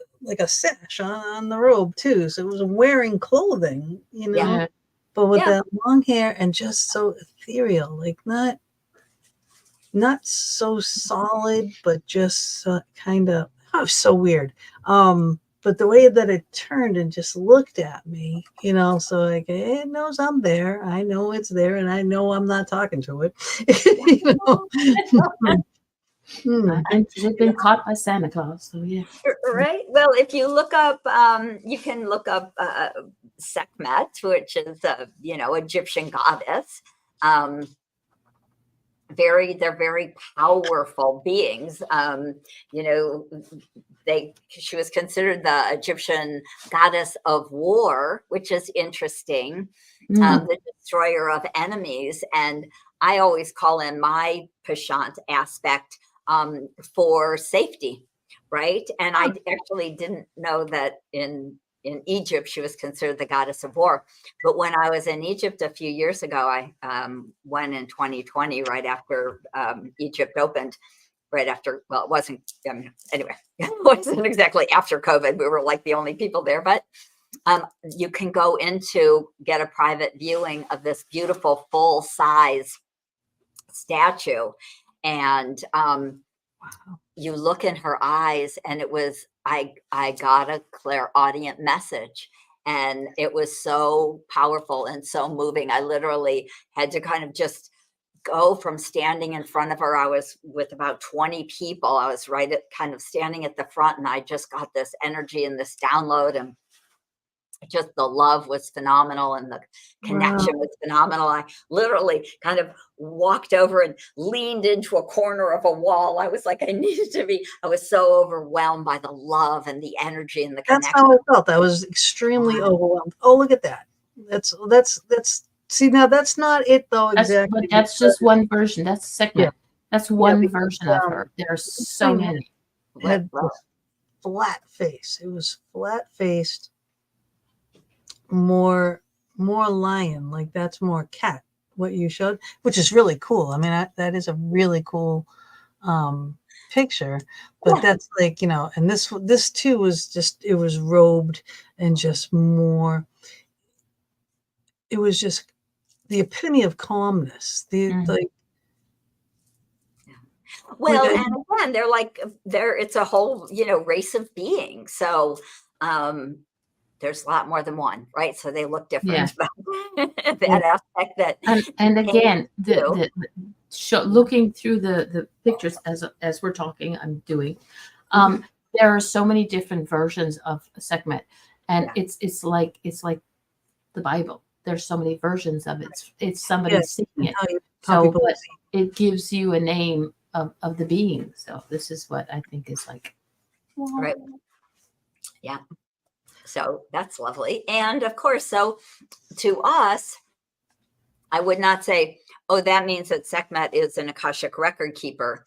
sash on the robe too. So it was wearing clothing, Yeah. but with that long hair and just so ethereal, like not so solid, but just kind of, so weird. But the way that it turned and just looked at me, so like it knows I'm there. I know it's there, and I know I'm not talking to it. And she's been caught by Santa Claus, so yeah. Right. Well, if you look up, you can look up Sekhmet, which is Egyptian goddess. They're very powerful beings. She was considered the Egyptian goddess of war, which is interesting. The destroyer of enemies. And I always call in my Pashant aspect for safety, right? And I actually didn't know that in Egypt, she was considered the goddess of war. But when I was in Egypt a few years ago, I went in 2020, right after Egypt opened, right after, well, it wasn't, anyway, it wasn't exactly after COVID. We were like the only people there, but you can go get a private viewing of this beautiful full size statue. And you look in her eyes, and it was, I got a clairaudient message, and it was so powerful and so moving. I literally had to kind of just go from standing in front of her. I was with about 20 people. I was right at kind of standing at the front, and I just got this energy and this download, and just the love was phenomenal and the connection was phenomenal. I literally kind of walked over and leaned into a corner of a wall. I was like, I was so overwhelmed by the love and the energy and the connection. That's how I felt. I was extremely overwhelmed. Oh, look at that. That's see, now that's not it though. Exactly. But that's just one version. That's Sekhmet. Yeah. That's one version of her. There are so many. Had flat face. It was flat faced. More lion, like that's more cat, what you showed, which is really cool. I mean, that is a really cool picture, but that's like, and this too was just, it was robed and just more, it was just the epitome of calmness. Like, well, and again, it's a whole, race of beings. So, there's a lot more than one, right? So they look different. Yeah. That aspect that, and again, looking through the pictures as we're talking, I'm doing. There are so many different versions of Sekhmet, and it's like the Bible. There's so many versions of it. It's somebody seeing it. So it gives you a name of the being. So this is what I think is like. Right. Yeah. So that's lovely. And of course, so to us, I would not say, oh, that means that Sekhmet is an Akashic record keeper.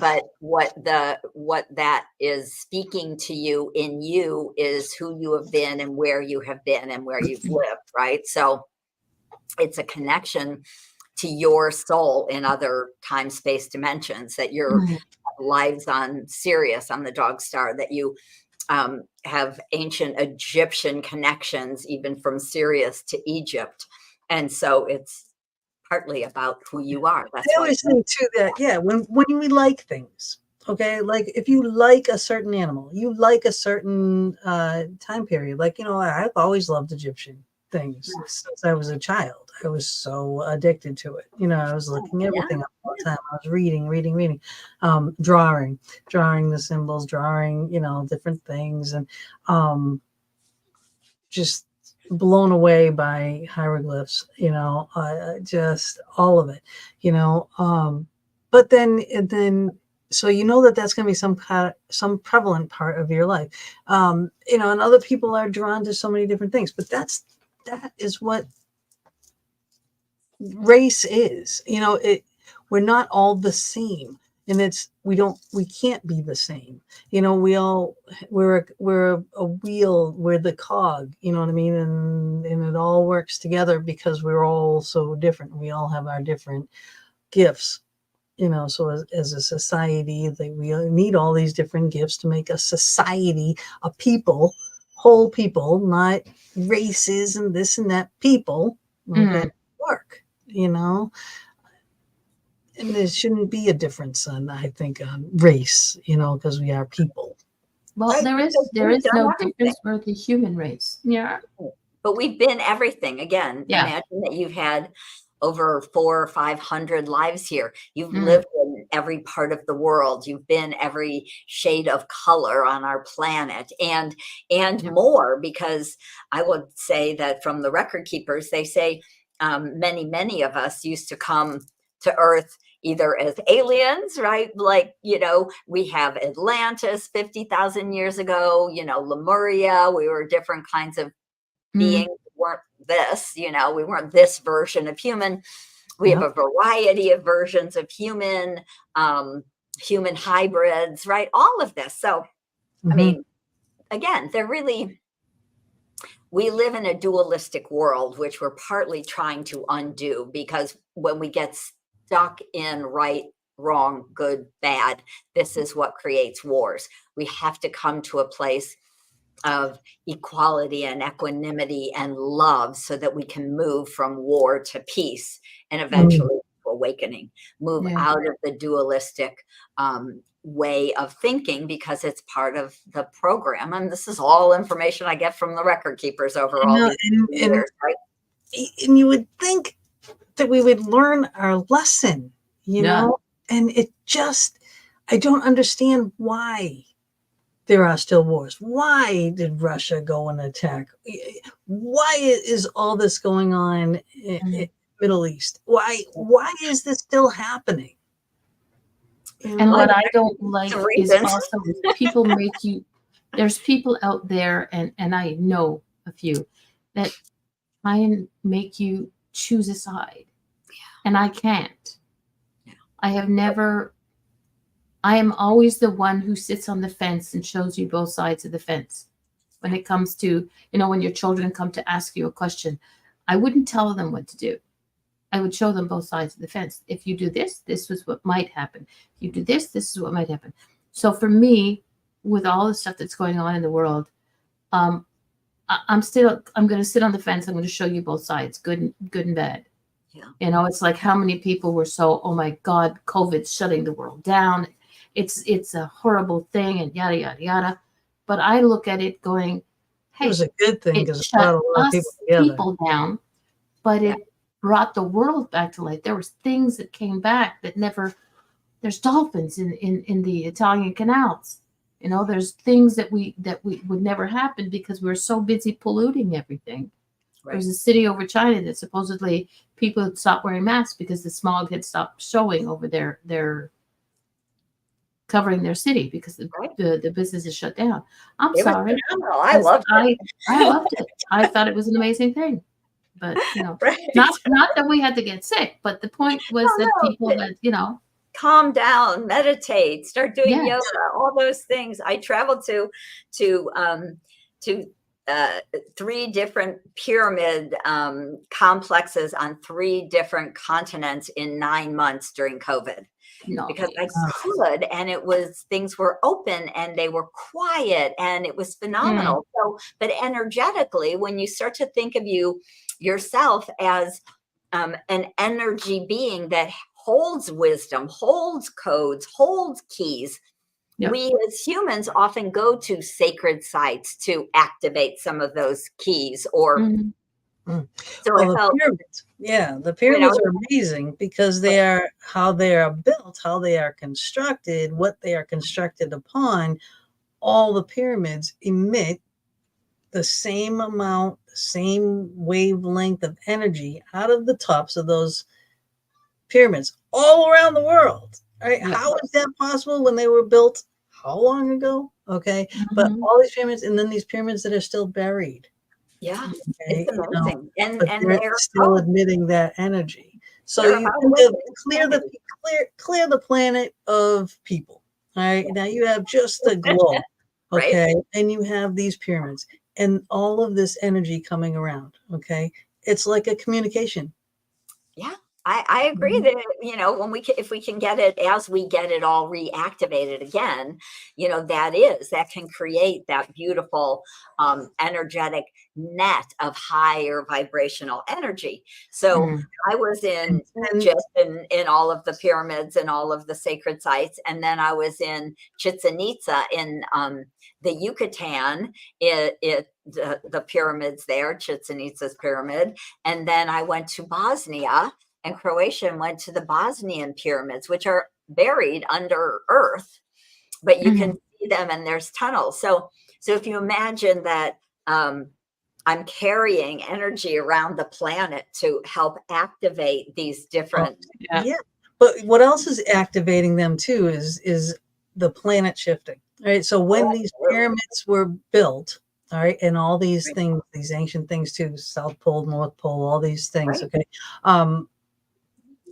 But what that is speaking to you in you is who you have been and where you have been and where you've lived, right? So it's a connection to your soul in other time, space dimensions, that your lives on Sirius, on the dog star, that you have ancient Egyptian connections, even from Sirius to Egypt. And so it's partly about who you are. That's I always think too that, when we like things, okay, like if you like a certain animal, you like a certain time period, like, I've always loved Egyptian things since I was a child. I was so addicted to it. I was looking everything up all the time. I was reading, drawing the symbols, drawing, different things, and just blown away by hieroglyphs, just all of it, but then so that's going to be some prevalent part of your life, and other people are drawn to so many different things, but that is what race is. We're not all the same, and we can't be the same. We're a wheel, we're the cog, you know what I mean? And it all works together because we're all so different. We all have our different gifts, so as a society, we need all these different gifts to make a society, a people, whole people, not races and this and that, people that work, and there shouldn't be a difference on, I think, on race, because we are people. Well, right? there is no difference for the human race. Yeah. But we've been everything. Again, imagine that you've had over 400 or 500 lives here. You've lived in every part of the world. You've been every shade of color on our planet, and more, because I would say that from the record keepers, they say many of us used to come to Earth either as aliens, right? Like, we have Atlantis 50,000 years ago, Lemuria, we were different kinds of beings. We weren't this, we weren't this version of human. We have a variety of versions of human hybrids, right? All of this. So, I mean, again, we live in a dualistic world, which we're partly trying to undo, because when we get stuck in right, wrong, good, bad, this is what creates wars. We have to come to a place of equality and equanimity and love, so that we can move from war to peace and eventually awakening, move out of the dualistic way of thinking, because it's part of the program. And this is all information I get from the record keepers over all these years, right? And you would think that we would learn our lesson, you know? And it just, I don't understand why there are still wars. Why did Russia go and attack? Why is all this going on in Middle East? Why is this still happening? And what I don't like is also people make you, there's people out there, and I know a few, that try and make you choose a side. And I can't. I have never, I am always the one who sits on the fence and shows you both sides of the fence. When it comes to, when your children come to ask you a question, I wouldn't tell them what to do. I would show them both sides of the fence. If you do this, this is what might happen. If you do this, this is what might happen. So for me, with all the stuff that's going on in the world, I'm going to sit on the fence. I'm going to show you both sides, good and bad. Yeah. It's like how many people were so, oh my God, COVID's shutting the world down. It's a horrible thing and yada, yada, yada. But I look at it going, hey, it was a good thing because it shut a lot of people down, but it brought the world back to life. There was things that came back that never, there's dolphins in the Italian canals. There's things that we would never happen because we're so busy polluting everything. Right. There was a city over China that supposedly people had stopped wearing masks because the smog had stopped showing over their covering their city because the business is shut down. I'm sorry. I loved it. I loved it. I thought it was an amazing thing. But not that we had to get sick, but the point was people that calm down, meditate, start doing yoga, all those things. I traveled to 3 different pyramid complexes on 3 different continents in 9 months during COVID. Because I could, and things were open and they were quiet and it was phenomenal. So, but energetically, when you start to think of yourself as an energy being that holds wisdom, holds codes, holds keys, we as humans often go to sacred sites to activate some of those keys or So the pyramids, the pyramids are amazing because they are how they are built, how they are constructed, what they are constructed upon. All the pyramids emit the same amount, same wavelength of energy out of the tops of those pyramids all around the world. Right? How is that possible when they were built? How long ago? Okay, but all these pyramids, and then these pyramids that are still buried. Yeah, it's amazing, and they're still admitting that energy. So you kind of clear the planet of people. All right, now you have just the globe, okay, and you have these pyramids and all of this energy coming around. Okay, it's like a communication. Yeah. I agree that, if we can get it, as we get it all reactivated again, that can create that beautiful energetic net of higher vibrational energy. So I was in all of the pyramids and all of the sacred sites. And then I was in Chichen Itza in the Yucatan, the pyramids there, Chichen Itza's pyramid. And then I went to Bosnia and Croatia and went to the Bosnian pyramids, which are buried under earth, but you can see them and there's tunnels. So if you imagine that I'm carrying energy around the planet to help activate these different. But what else is activating them too is the planet shifting. Right. So when these pyramids were built, all right, and all these things, these ancient things too, South Pole, North Pole, all these things, okay.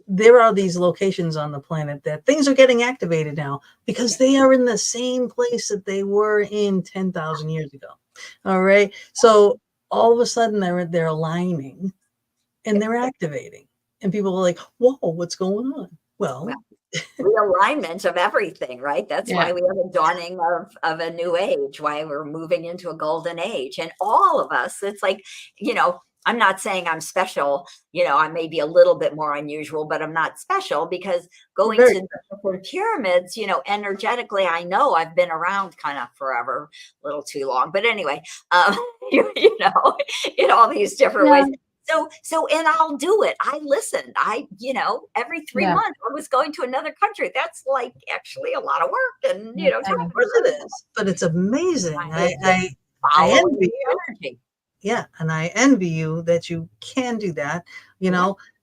There are these locations on the planet that things are getting activated now because they are in the same place that they were in 10,000 years ago. All right. So all of a sudden they're aligning and they're activating. And people are like, whoa, what's going on? Well, realignment of everything, right? That's why we have a dawning of a new age, why we're moving into a golden age. And all of us, it's like, I'm not saying I'm special, I may be a little bit more unusual, but I'm not special because going to the pyramids, energetically, I know I've been around kind of forever, a little too long, but anyway, in all these different ways. And I'll do it. I listened. Every 3 months I was going to another country. That's like actually a lot of work, and Of course it is, but it's amazing. I following envy the you. energy. Yeah, and I envy you that you can do that.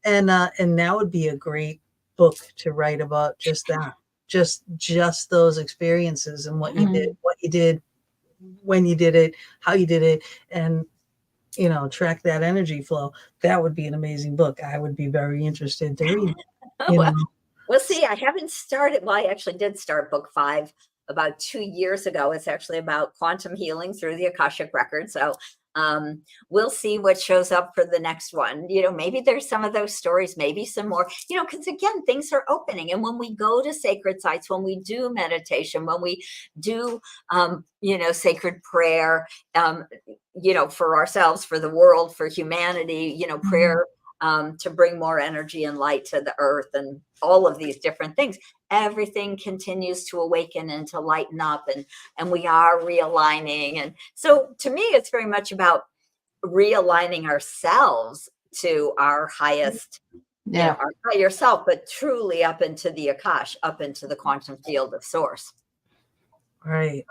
And that would be a great book to write about just that, just those experiences and what you did, when you did it, how you did it, and track that energy flow. That would be an amazing book. I would be very interested to read. Well, see, I haven't started. Well, I actually did start book 5 about 2 years ago. It's actually about quantum healing through the Akashic Records. So we'll see what shows up for the next one. Maybe there's some of those stories, maybe some more, because again, things are opening. And when we go to sacred sites, when we do meditation, when we do, sacred prayer, for ourselves, for the world, for humanity, prayer, to bring more energy and light to the earth and all of these different things, everything continues to awaken and to lighten up, and we are realigning. And so to me, it's very much about realigning ourselves to our highest, our higher self, but truly up into the Akash, up into the quantum field of source. Right.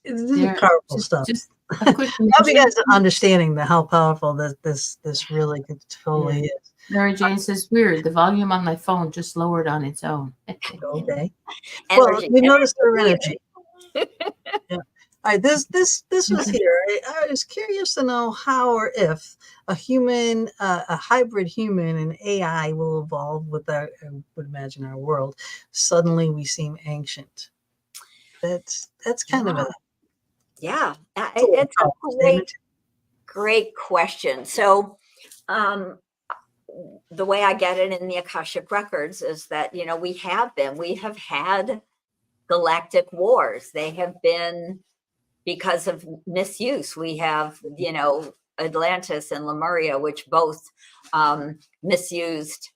This is powerful stuff. Just a quick I hope you guys are understanding how powerful this really totally is. Mary Jane says, weird, the volume on my phone just lowered on its own. Okay. Well, we noticed her energy. Yeah. All right, this was here. I was curious to know how or if a human, a hybrid human and AI will evolve with I would imagine, our world. Suddenly we seem ancient. That's kind of a it's a great question. So the way I get it in the Akashic Records is that we have had galactic wars. They have been because of misuse. We have Atlantis and Lemuria, which both misused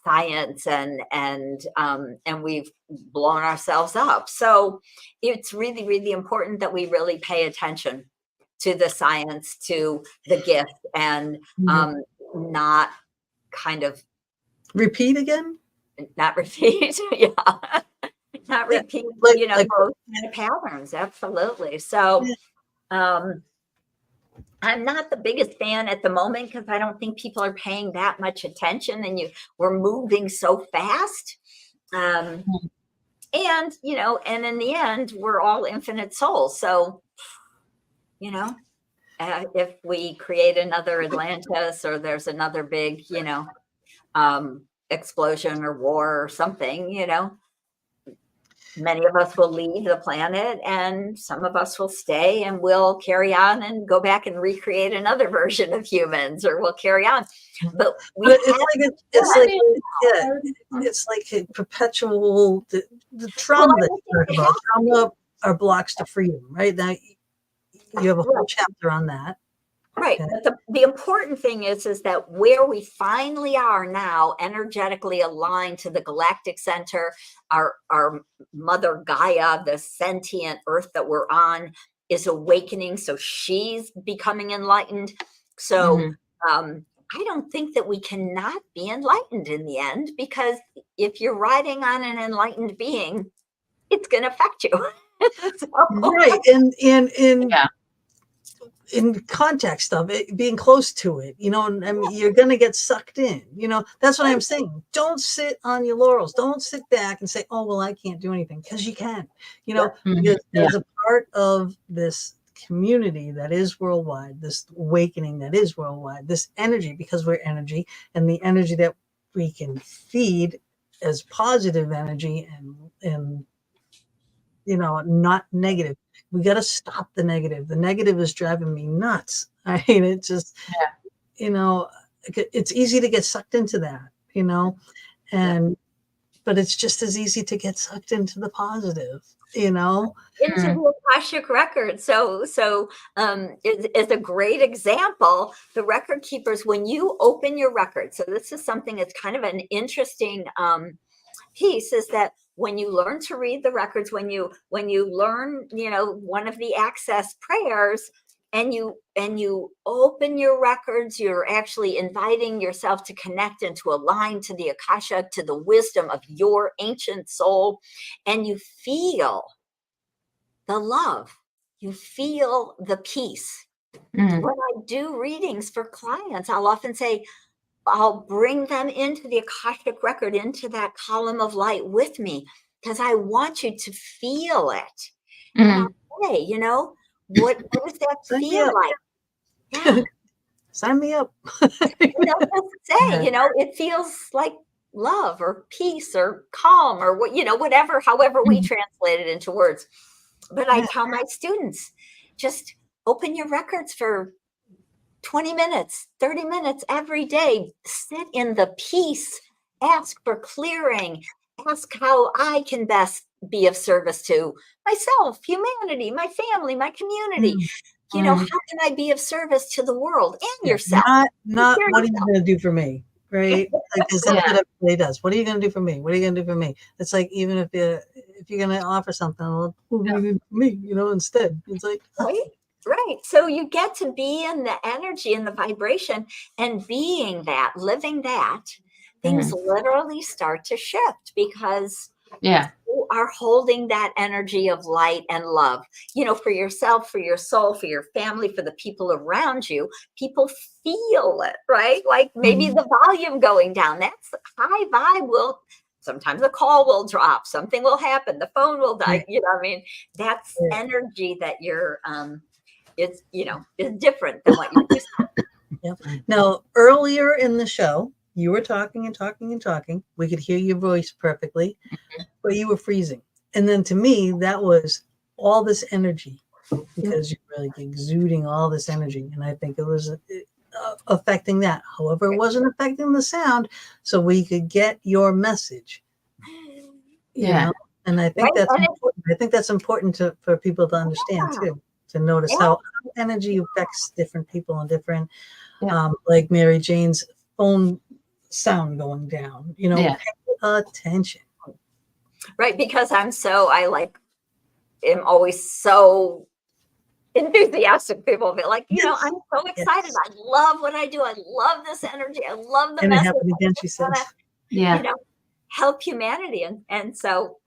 science, and we've blown ourselves up. So it's really, really important that we really pay attention to the science, to the gift, and not kind of repeat again. Not repeat, not repeat. Like those kind of patterns. Absolutely. So. I'm not the biggest fan at the moment because I don't think people are paying that much attention, and we're moving so fast. And in the end, we're all infinite souls. So, if we create another Atlantis, or there's another big, explosion or war or something, many of us will leave the planet, and some of us will stay, and we'll carry it's and go back and recreate another version of humans, or we'll carry on. But it's like a perpetual the trauma that you talk about. Trauma are blocks to freedom, right? Now you have a whole chapter on that. Right. Okay. But the important thing is that where we finally are now, energetically aligned to the galactic center, our mother Gaia, the sentient earth that we're on, is awakening. So she's becoming enlightened. So I don't think that we cannot be enlightened in the end, because if you're riding on an enlightened being, it's going to affect you. Right. In context of it, being close to it, you're going to get sucked in. That's what I'm saying. Don't sit on your laurels. Don't sit back and say, oh, well, I can't do anything, because you can, because there's a part of this community that is worldwide, this awakening that is worldwide, this energy, because we're energy, and the energy that we can feed as positive energy and not negative. We got to stop the negative. The negative is driving me nuts. I mean, it's just, it's easy to get sucked into that, but it's just as easy to get sucked into the positive, into the Akashic Records. So is a great example. The record keepers, when you open your record, so this is something that's kind of an interesting piece, is that when you learn to read the records, when you learn, one of the access prayers, you open your records, you're actually inviting yourself to connect and to align to the Akasha, to the wisdom of your ancient soul, and you feel the love, you feel the peace. When I do readings for clients, I'll often say, I'll bring them into the Akashic record, into that column of light with me, because I want you to feel it. And I'll say, you know, what does that feel like? Yeah. Sign me up. You know, just say, you know, it feels like love or peace or calm or what, you know, whatever, however we translate it into words. But I tell my students, just open your records for 20 minutes, 30 minutes every day. Sit in the peace, ask for clearing, ask how I can best be of service to myself, humanity, my family, my community. You know, how can I be of service to the world and yourself? Not what are you going to do for me, right? Because that's what everybody does. What are you going to do for me? What are you going to do for me? It's like, even if you're going to offer something, well, what are you going to do for me? You know, instead, it's like, Right. So you get to be in the energy and the vibration, and being that, living that, things literally start to shift, because you are holding that energy of light and love, you know, for yourself, for your soul, for your family, for the people around you. People feel it, right? Like maybe the volume going down, that's high vibe sometimes a call will drop, something will happen, the phone will die, you know what I mean? That's energy that you're, it's, you know, is different than what you're used to. Now, earlier in the show, you were talking and talking and talking. We could hear your voice perfectly, but you were freezing. And then to me, that was all this energy, because you're really exuding all this energy. And I think it was affecting that. However, it wasn't affecting the sound, so we could get your message. You know? And I think that's important. I think that's important for people to understand too, to notice how energy affects different people and different, like Mary Jane's phone sound going down, you know, pay attention. Right. Because I'm always so enthusiastic. People be like, you know, I'm so excited. I love what I do. I love this energy. I love the message. Again, she says, you know, help humanity. And so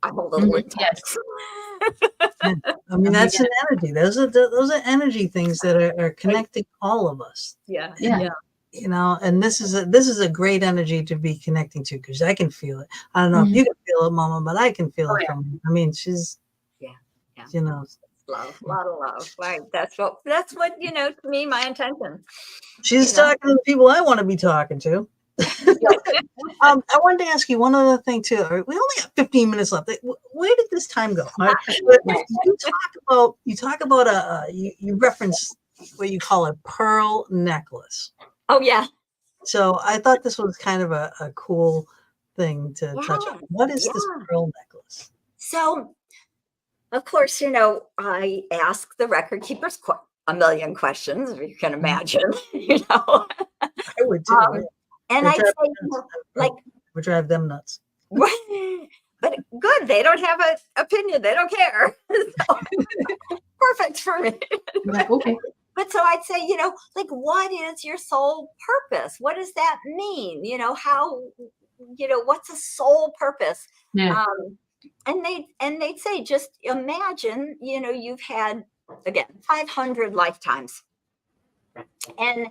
I'm a little intense. I mean, that's an energy. Those are energy things that are connecting all of us. Yeah. You know, and this is a great energy to be connecting to, because I can feel it. I don't know if you can feel it, Mama, but I can feel it from her. I mean, she's, you know, love, a lot of love. Right. That's what, you know, to me, my intention. She's talking to the people I want to be talking to. I wanted to ask you one other thing too. We only have 15 minutes left. Where did this time go? You talk about you reference what you call a pearl necklace. Oh yeah. So I thought this was kind of a cool thing to touch on. What is this pearl necklace? So, of course, you know, I ask the record keepers a million questions, if you can imagine. You know, I would too. And I'd say, like, would drive them nuts. But good, they don't have an opinion. They don't care. So, perfect for me. Okay. But so I'd say, you know, like, what is your soul purpose? What does that mean? You know, how, you know, what's a soul purpose? Yeah. And they'd say, just imagine, you know, you've had, again, 500 lifetimes. And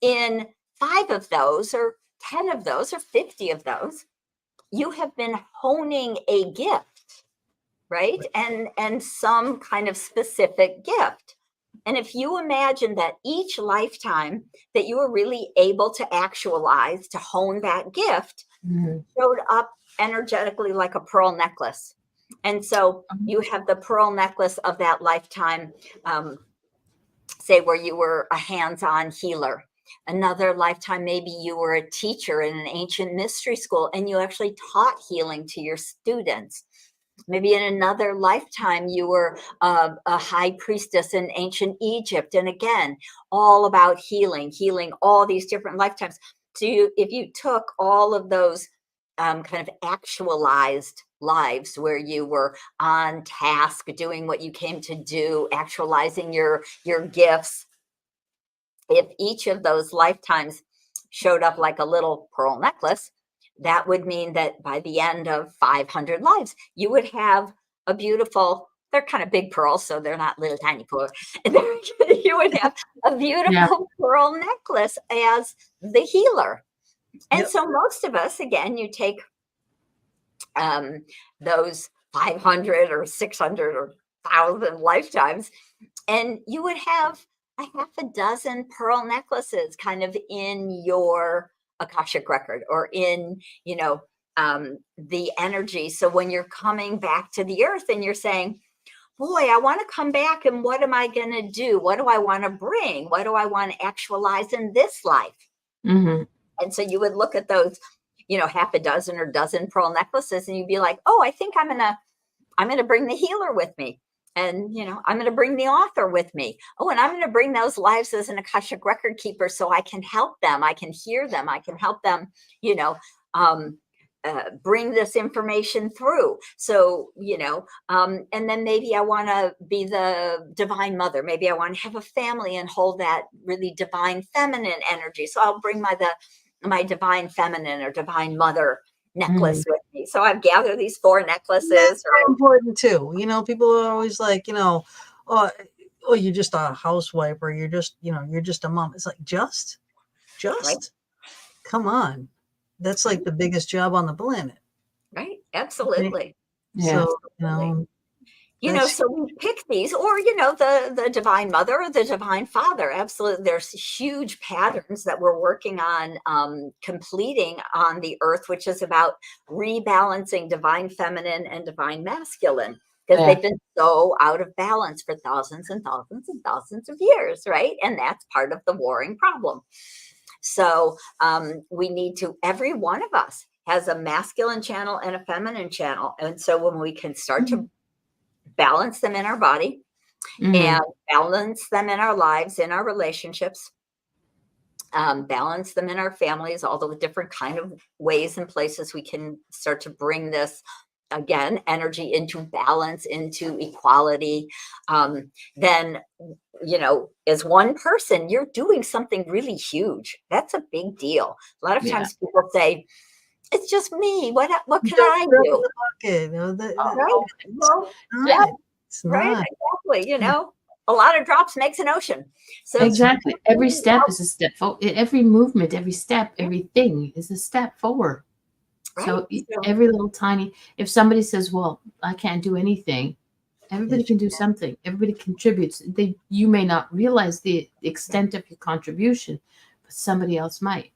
in 5 of those, or 10 of those, or 50 of those, you have been honing a gift, right? And some kind of specific gift. And if you imagine that each lifetime that you were really able to actualize, to hone that gift, showed up energetically like a pearl necklace. And so you have the pearl necklace of that lifetime, say where you were a hands-on healer. Another lifetime, maybe you were a teacher in an ancient mystery school and you actually taught healing to your students. Maybe in another lifetime, you were a high priestess in ancient Egypt. And again, all about healing all these different lifetimes. So if you took all of those kind of actualized lives where you were on task, doing what you came to do, actualizing your gifts. If each of those lifetimes showed up like a little pearl necklace, that would mean that by the end of 500 lives, you would have a beautiful, they're kind of big pearls, so they're not little tiny pearls. You would have a beautiful pearl necklace as the healer. And so most of us, again, you take those 500 or 600 or 1,000 lifetimes, and you would have a half a dozen pearl necklaces kind of in your Akashic record, or in, the energy. So when you're coming back to the earth and you're saying, boy, I want to come back, and what am I going to do? What do I want to bring? What do I want to actualize in this life? Mm-hmm. And so you would look at those, half a dozen or dozen pearl necklaces, and you'd be like, oh, I think I'm going to bring the healer with me. And, I'm going to bring the author with me. Oh, and I'm going to bring those lives as an Akashic record keeper so I can help them. I can hear them. I can help them, bring this information through. So, and then maybe I want to be the divine mother. Maybe I want to have a family and hold that really divine feminine energy. So I'll bring my divine feminine or divine mother necklace with me. So I've gathered these 4 necklaces. That's very important too. People are always like, oh, you're just a housewife, or you're just a mom. It's like, just right? Come on. That's like the biggest job on the planet. Right. Absolutely. Yeah. So, so we pick these, or, the divine mother or the divine father. Absolutely. There's huge patterns that we're working on completing on the earth, which is about rebalancing divine feminine and divine masculine, because they've been so out of balance for thousands and thousands and thousands of years. Right. And that's part of the warring problem. So we need to, every one of us has a masculine channel and a feminine channel. And so when we can start to balance them in our body and balance them in our lives, in our relationships, balance them in our families, all the different kind of ways and places we can start to bring this, again, energy into balance, into equality, then, as one person, you're doing something really huge. That's a big deal. A lot of times people say, it's just me. What can I do? Right. Exactly. A lot of drops makes an ocean. So exactly. Every step is a step forward. Every movement, every step, everything is a step forward. Right. So every little tiny, if somebody says, well, I can't do anything, everybody can do something. Everybody contributes. You may not realize the extent of your contribution, but somebody else might.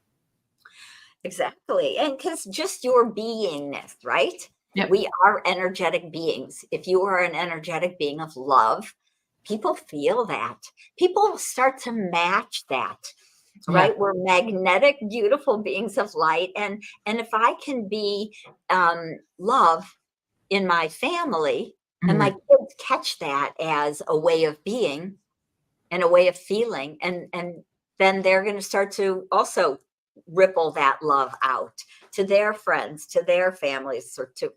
Exactly. And because just your beingness, right? Yep. We are energetic beings. If you are an energetic being of love, people feel that. People start to match that. Right. We're magnetic, beautiful beings of light. And if I can be love in my family, and my kids catch that as a way of being and a way of feeling, and then they're going to start to also ripple that love out to their friends, to their families, or to,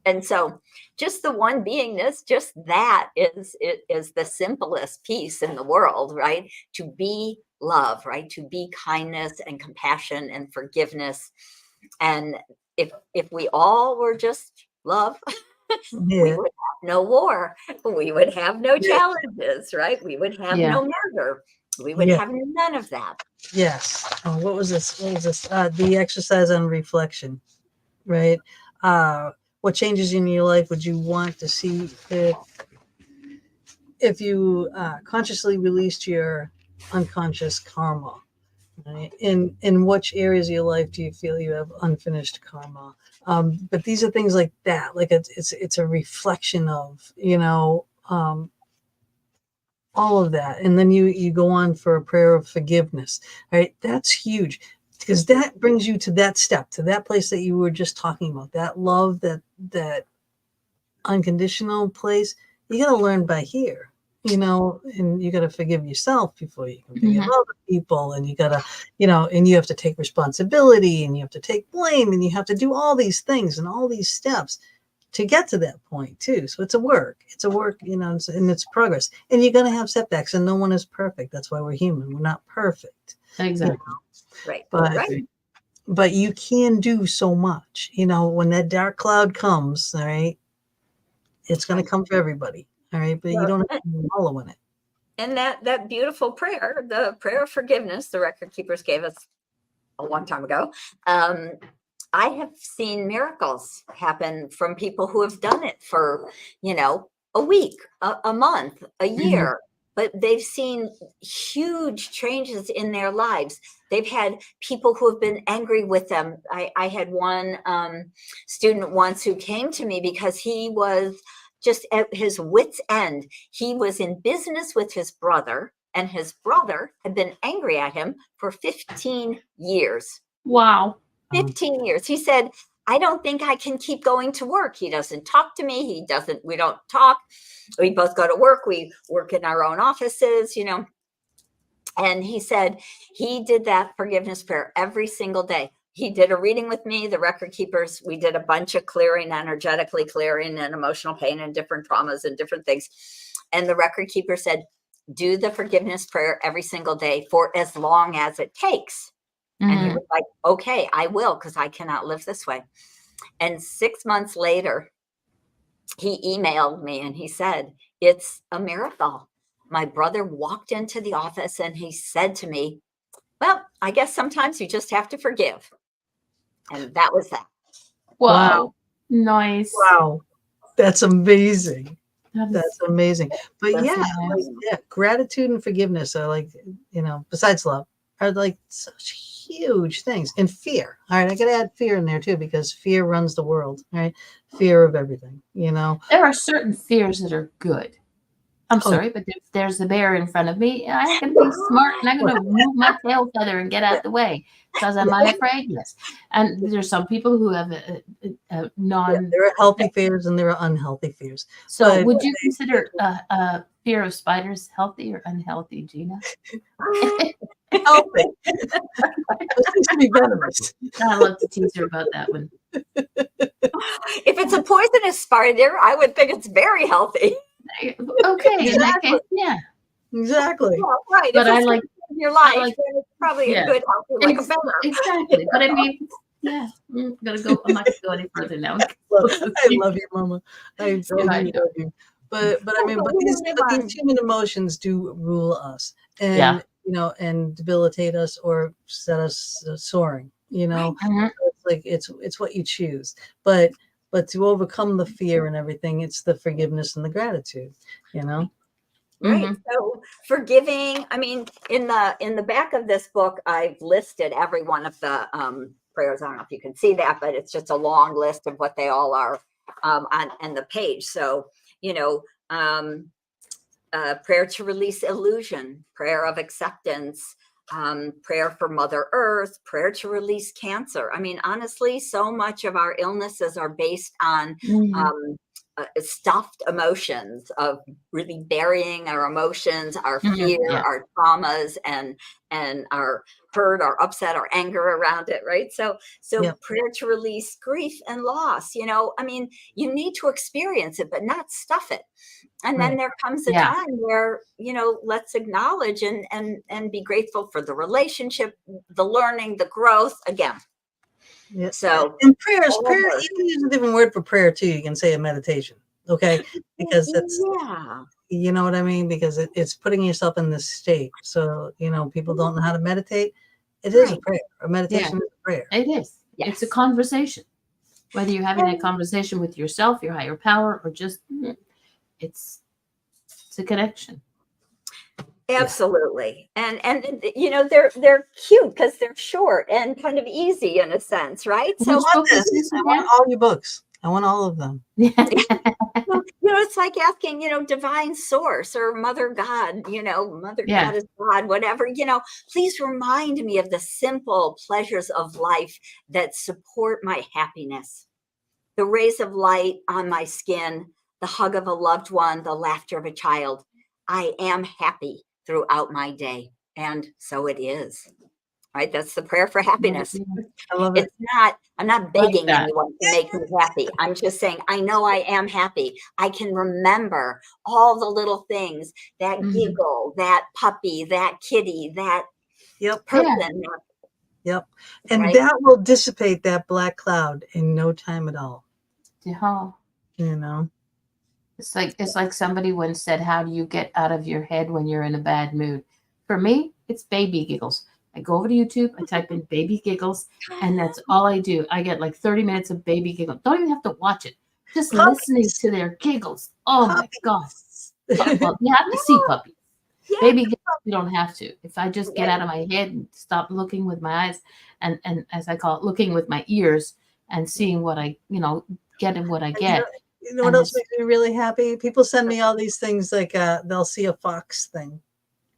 And so just the one beingness, just that is the simplest piece in the world, right? To be love, right? To be kindness and compassion and forgiveness. And if we all were just love, we would have no war. We would have no challenges, right? We would have no murder. We would have none of that. Yes. Oh, what was this? The exercise on reflection, right? What changes in your life would you want to see if you consciously released your unconscious karma? Right? In which areas of your life do you feel you have unfinished karma? But these are things like that. Like it's a reflection of, all of that. And then you go on for a prayer of forgiveness, right? That's huge, because that brings you to that step, to that place that you were just talking about, that love, that unconditional place. You got to learn by here. and you got to forgive yourself before you can forgive Mhm. other people. And you got to, and you have to take responsibility and you have to take blame and you have to do all these things and all these steps to get to that point too. So it's a work, and it's progress. And you're going to have setbacks and no one is perfect. That's why we're human. We're not perfect. Exactly. Right. But, Right. but you can do so much, when that dark cloud comes, all right, it's going to come for everybody. All right. But you don't have to wallow in it. And that beautiful prayer, the prayer of forgiveness, the record keepers gave us a long time ago. I have seen miracles happen from people who have done it for, a week, a month, a year, but they've seen huge changes in their lives. They've had people who have been angry with them. I had one student once who came to me because he was just at his wit's end. He was in business with his brother, and his brother had been angry at him for 15 years. Wow. 15 years. He said, I don't think I can keep going to work. He doesn't talk to me. We don't talk. We both go to work. We work in our own offices, And he said he did that forgiveness prayer every single day. He did a reading with me, the record keepers. We did a bunch of clearing, energetically clearing and emotional pain and different traumas and different things. And the record keeper said, do the forgiveness prayer every single day for as long as it takes. And he was like, okay, I will, because I cannot live this way. And 6 months later, he emailed me and he said, it's a miracle. My brother walked into the office and he said to me, well, I guess sometimes you just have to forgive. And that was that. Wow. Nice. Wow. That's amazing. That is- That's amazing. But That's yeah, nice. gratitude and forgiveness are like, besides love, are like such huge things. And fear. All right. I got to add fear in there too, because fear runs the world. All right. Fear of everything, There are certain fears that are good. I'm Oh. sorry, but if there's a bear in front of me, I'm going to be smart and I'm going to move my tail feather and get out of the way because am I afraid? Yes. And there's some people who have a non. There are healthy fears and there are unhealthy fears. So But would you consider a fear of spiders healthy or unhealthy, Gina? healthy. Those things can be venomous. I love to tease her about that one. If it's a poisonous spider, I would think it's very healthy. Okay, in that case, yeah. Exactly. Yeah, right. But if I it's like your life, I like- then it's probably yeah. a good healthy like a bear. Exactly. But I mean, yeah, I'm not going to go any further now. I love you, Mama. I do I love know. you. But I mean, but these human emotions do rule us, and Yeah. and debilitate us or set us soaring. Mhm. It's like it's what you choose. But to overcome the fear and everything, it's the forgiveness and the gratitude. Right. Mhm. So forgiving, I mean, in the back of this book, I've listed every one of the prayers. I don't know if you can see that, but it's just a long list of what they all are on the page. So, prayer to release illusion, prayer of acceptance, prayer for Mother Earth, prayer to release cancer. I mean, honestly, so much of our illnesses are based on Mhm. stuffed emotions, of really burying our emotions, our fear, Yeah. our traumas, and our hurt, our upset, our anger around it, right? So Yep. prayer to release grief and loss. I mean, you need to experience it, but not stuff it. And then Right. there comes a Yeah. time where, let's acknowledge and be grateful for the relationship, the learning, the growth again. Yeah. So And prayers, all prayer, those. you can use a different word for prayer too. You can say a meditation, okay? Because it's, Yeah. you know what I mean? Because it's putting yourself in this state. So, people don't know how to meditate. It is a Right. prayer. A meditation is a prayer. It is. It's a Yes. conversation. Whether you're having a conversation with yourself, your higher power, or just it's a connection. Absolutely. And they're cute because they're short and kind of easy in a sense, right? Which So book is this I again? want all your books. I want all of them. it's like asking, divine source or Mother God, Mother Yeah. God is God, whatever, please remind me of the simple pleasures of life that support my happiness. The rays of light on my skin, the hug of a loved one, the laughter of a child. I am happy throughout my day. And so it is. Right? That's the prayer for happiness. I love it. I'm not begging anyone to make me happy. I'm just saying, I know I am happy. I can remember all the little things, that giggle, that puppy, that kitty, that person. Yep. And Right? that will dissipate that black cloud in no time at all. Yeah. You know? It's like somebody once said, how do you get out of your head when you're in a bad mood? For me, it's baby giggles. I go over to YouTube, I type in baby giggles, and that's all I do. I get like 30 minutes of baby giggles. Don't even have to watch it. Just listening to their giggles. Oh my God. Well, you have to see puppies. Yeah. Baby giggles, you don't have to. If I just get out of my head and stop looking with my eyes and as I call it, looking with my ears and seeing what I, getting what I get. You know what else makes me really happy? People send me all these things like they'll see a fox thing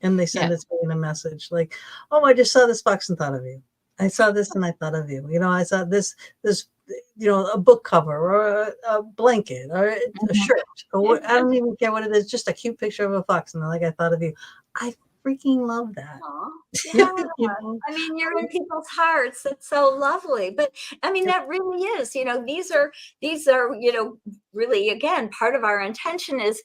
and they send it to me in a message like, oh, I just saw this fox and thought of you. I saw this and I thought of you. I saw this, a book cover or a blanket or a shirt or I don't even care what it is. Just a cute picture of a fox. And they're like, I thought of you. I freaking love that. Yeah. I mean, you're in people's hearts. It's so lovely. But I mean, that really is, these are, really, again, part of our intention is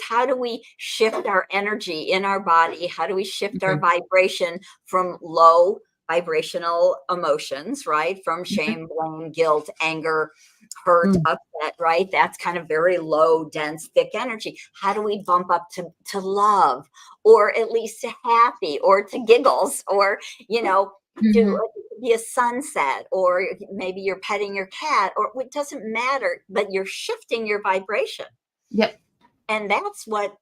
how do we shift our energy in our body? How do we shift our vibration from low vibrational emotions, right? From shame, blame, guilt, anger, hurt, upset, right? That's kind of very low, dense, thick energy. How do we bump up to love, or at least to happy, or to giggles, or, to be a sunset, or maybe you're petting your cat, or it doesn't matter, but you're shifting your vibration. Yep. And that's what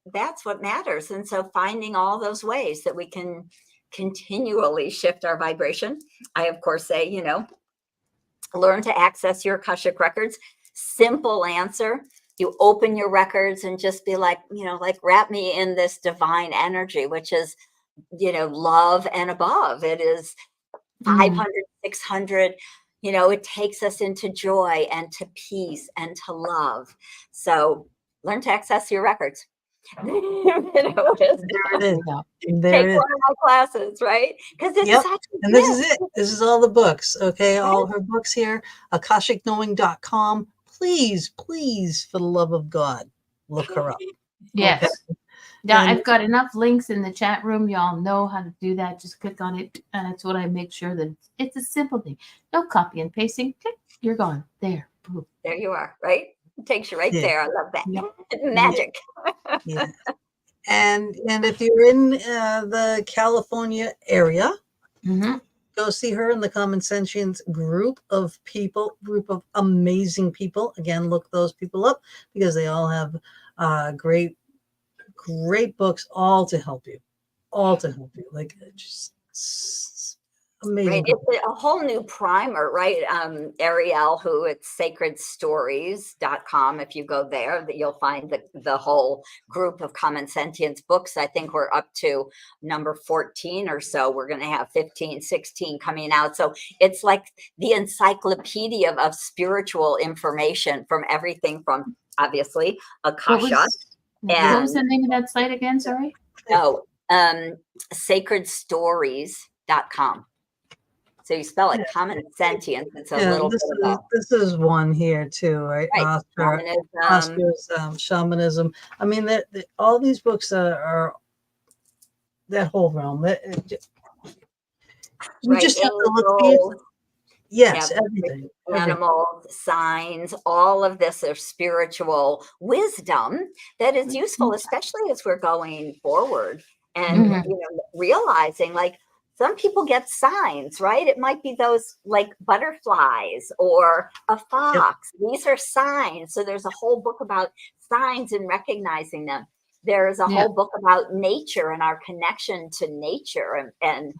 matters. And so finding all those ways that we can continually shift our vibration. I, of course, say, learn to access your Akashic records. Simple answer. You open your records and just be like, wrap me in this divine energy, which is, love and above. It is 500, 600, it takes us into joy and to peace and to love. So learn to access your records. There it is. Take one of my classes, right? Because it's such a and this is it. This is all the books. Okay. All her books here. AkashicKnowing.com. Please, for the love of God, look her up. Yes. Okay? Yeah, I've got enough links in the chat room. Y'all know how to do that. Just click on it. And that's what I make sure that it's a simple thing. No copy and pasting. Click, you're gone. There. Boom. There you are, right? It takes you right there. I love that. Magic. Yeah. And if you're in the California area, go see her in the Common Sentience group of amazing people. Again, look those people up because they all have great books, all to help you. Like just amazing. Right. It's a whole new primer, right? Ariel, who it's sacredstories.com. If you go there, that you'll find the whole group of Common Sentience books. I think we're up to number 14 or so. We're going to have 15, 16 coming out. So it's like the encyclopedia of spiritual information from everything from, obviously, Akasha. What was the name of that site again? Sorry. No, sacredstories.com. So you spell it Common Sentience. It's a little bit about. This is one here too, right? Oscar's shamanism. I mean, all these books are that whole realm. You just have to look. Yes, everything. Animals, signs, all of this are spiritual wisdom that is useful, especially as we're going forward and realizing like some people get signs, right? It might be those like butterflies or a fox. These are signs. So there's a whole book about signs and recognizing them. There's a whole book about nature and our connection to nature and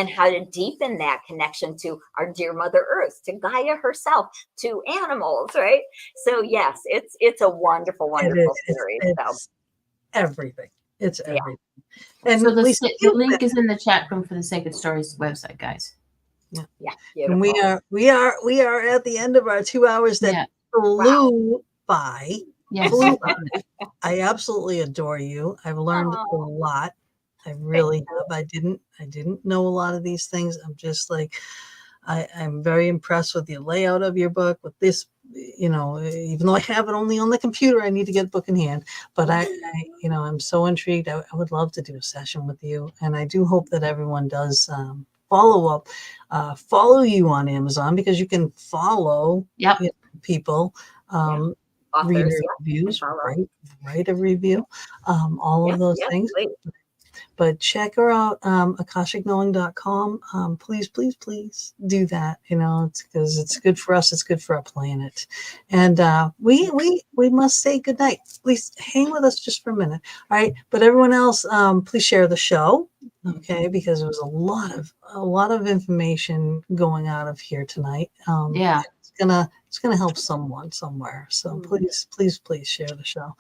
how to deepen that connection to our dear Mother Earth, to Gaia herself, to animals, right? So yes, it's a wonderful, wonderful series. It's everything. It's everything. And so the link is in the chat room for the Sacred Stories website, guys. Yeah. And we are at the end of our 2 hours that flew by. Yes. Fully love it. I absolutely adore you. I've learned a lot. I really have. I didn't know a lot of these things. I'm just like, I'm very impressed with the layout of your book, with this, even though I have it only on the computer, I need to get a book in hand. But I'm so intrigued. I would love to do a session with you. And I do hope that everyone does follow you on Amazon, because you can follow people, authors, read reviews, write a review, all of those things. Please. But check her out, akashicknowing.com. Please do that. It's because it's good for us. It's good for our planet. And we must say goodnight. Please hang with us just for a minute. All right. But everyone else, please share the show. Okay, because there was a lot of information going out of here tonight. It's gonna help someone somewhere. So please share the show.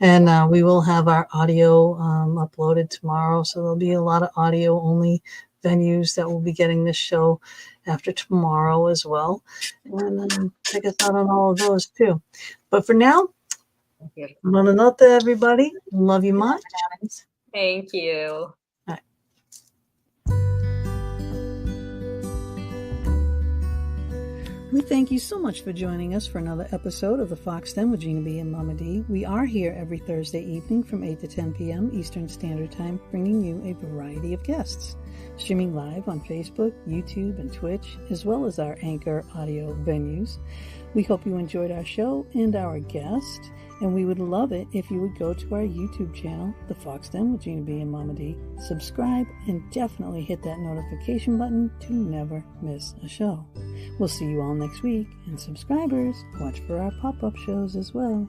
And we will have our audio uploaded tomorrow. So there'll be a lot of audio only venues that will be getting this show after tomorrow as well. And check us out on all of those too. But for now, buona notte, everybody. Love you much. Thank you. We thank you so much for joining us for another episode of The Fox Den with Gina B and Mama D. We are here every Thursday evening from 8 to 10 p.m. Eastern Standard Time, bringing you a variety of guests. Streaming live on Facebook, YouTube, and Twitch, as well as our Anchor audio venues. We hope you enjoyed our show and our guest, and we would love it if you would go to our YouTube channel, The Fox Den with Gina B and Mama D, subscribe, and definitely hit that notification button to never miss a show. We'll see you all next week, and subscribers, watch for our pop-up shows as well.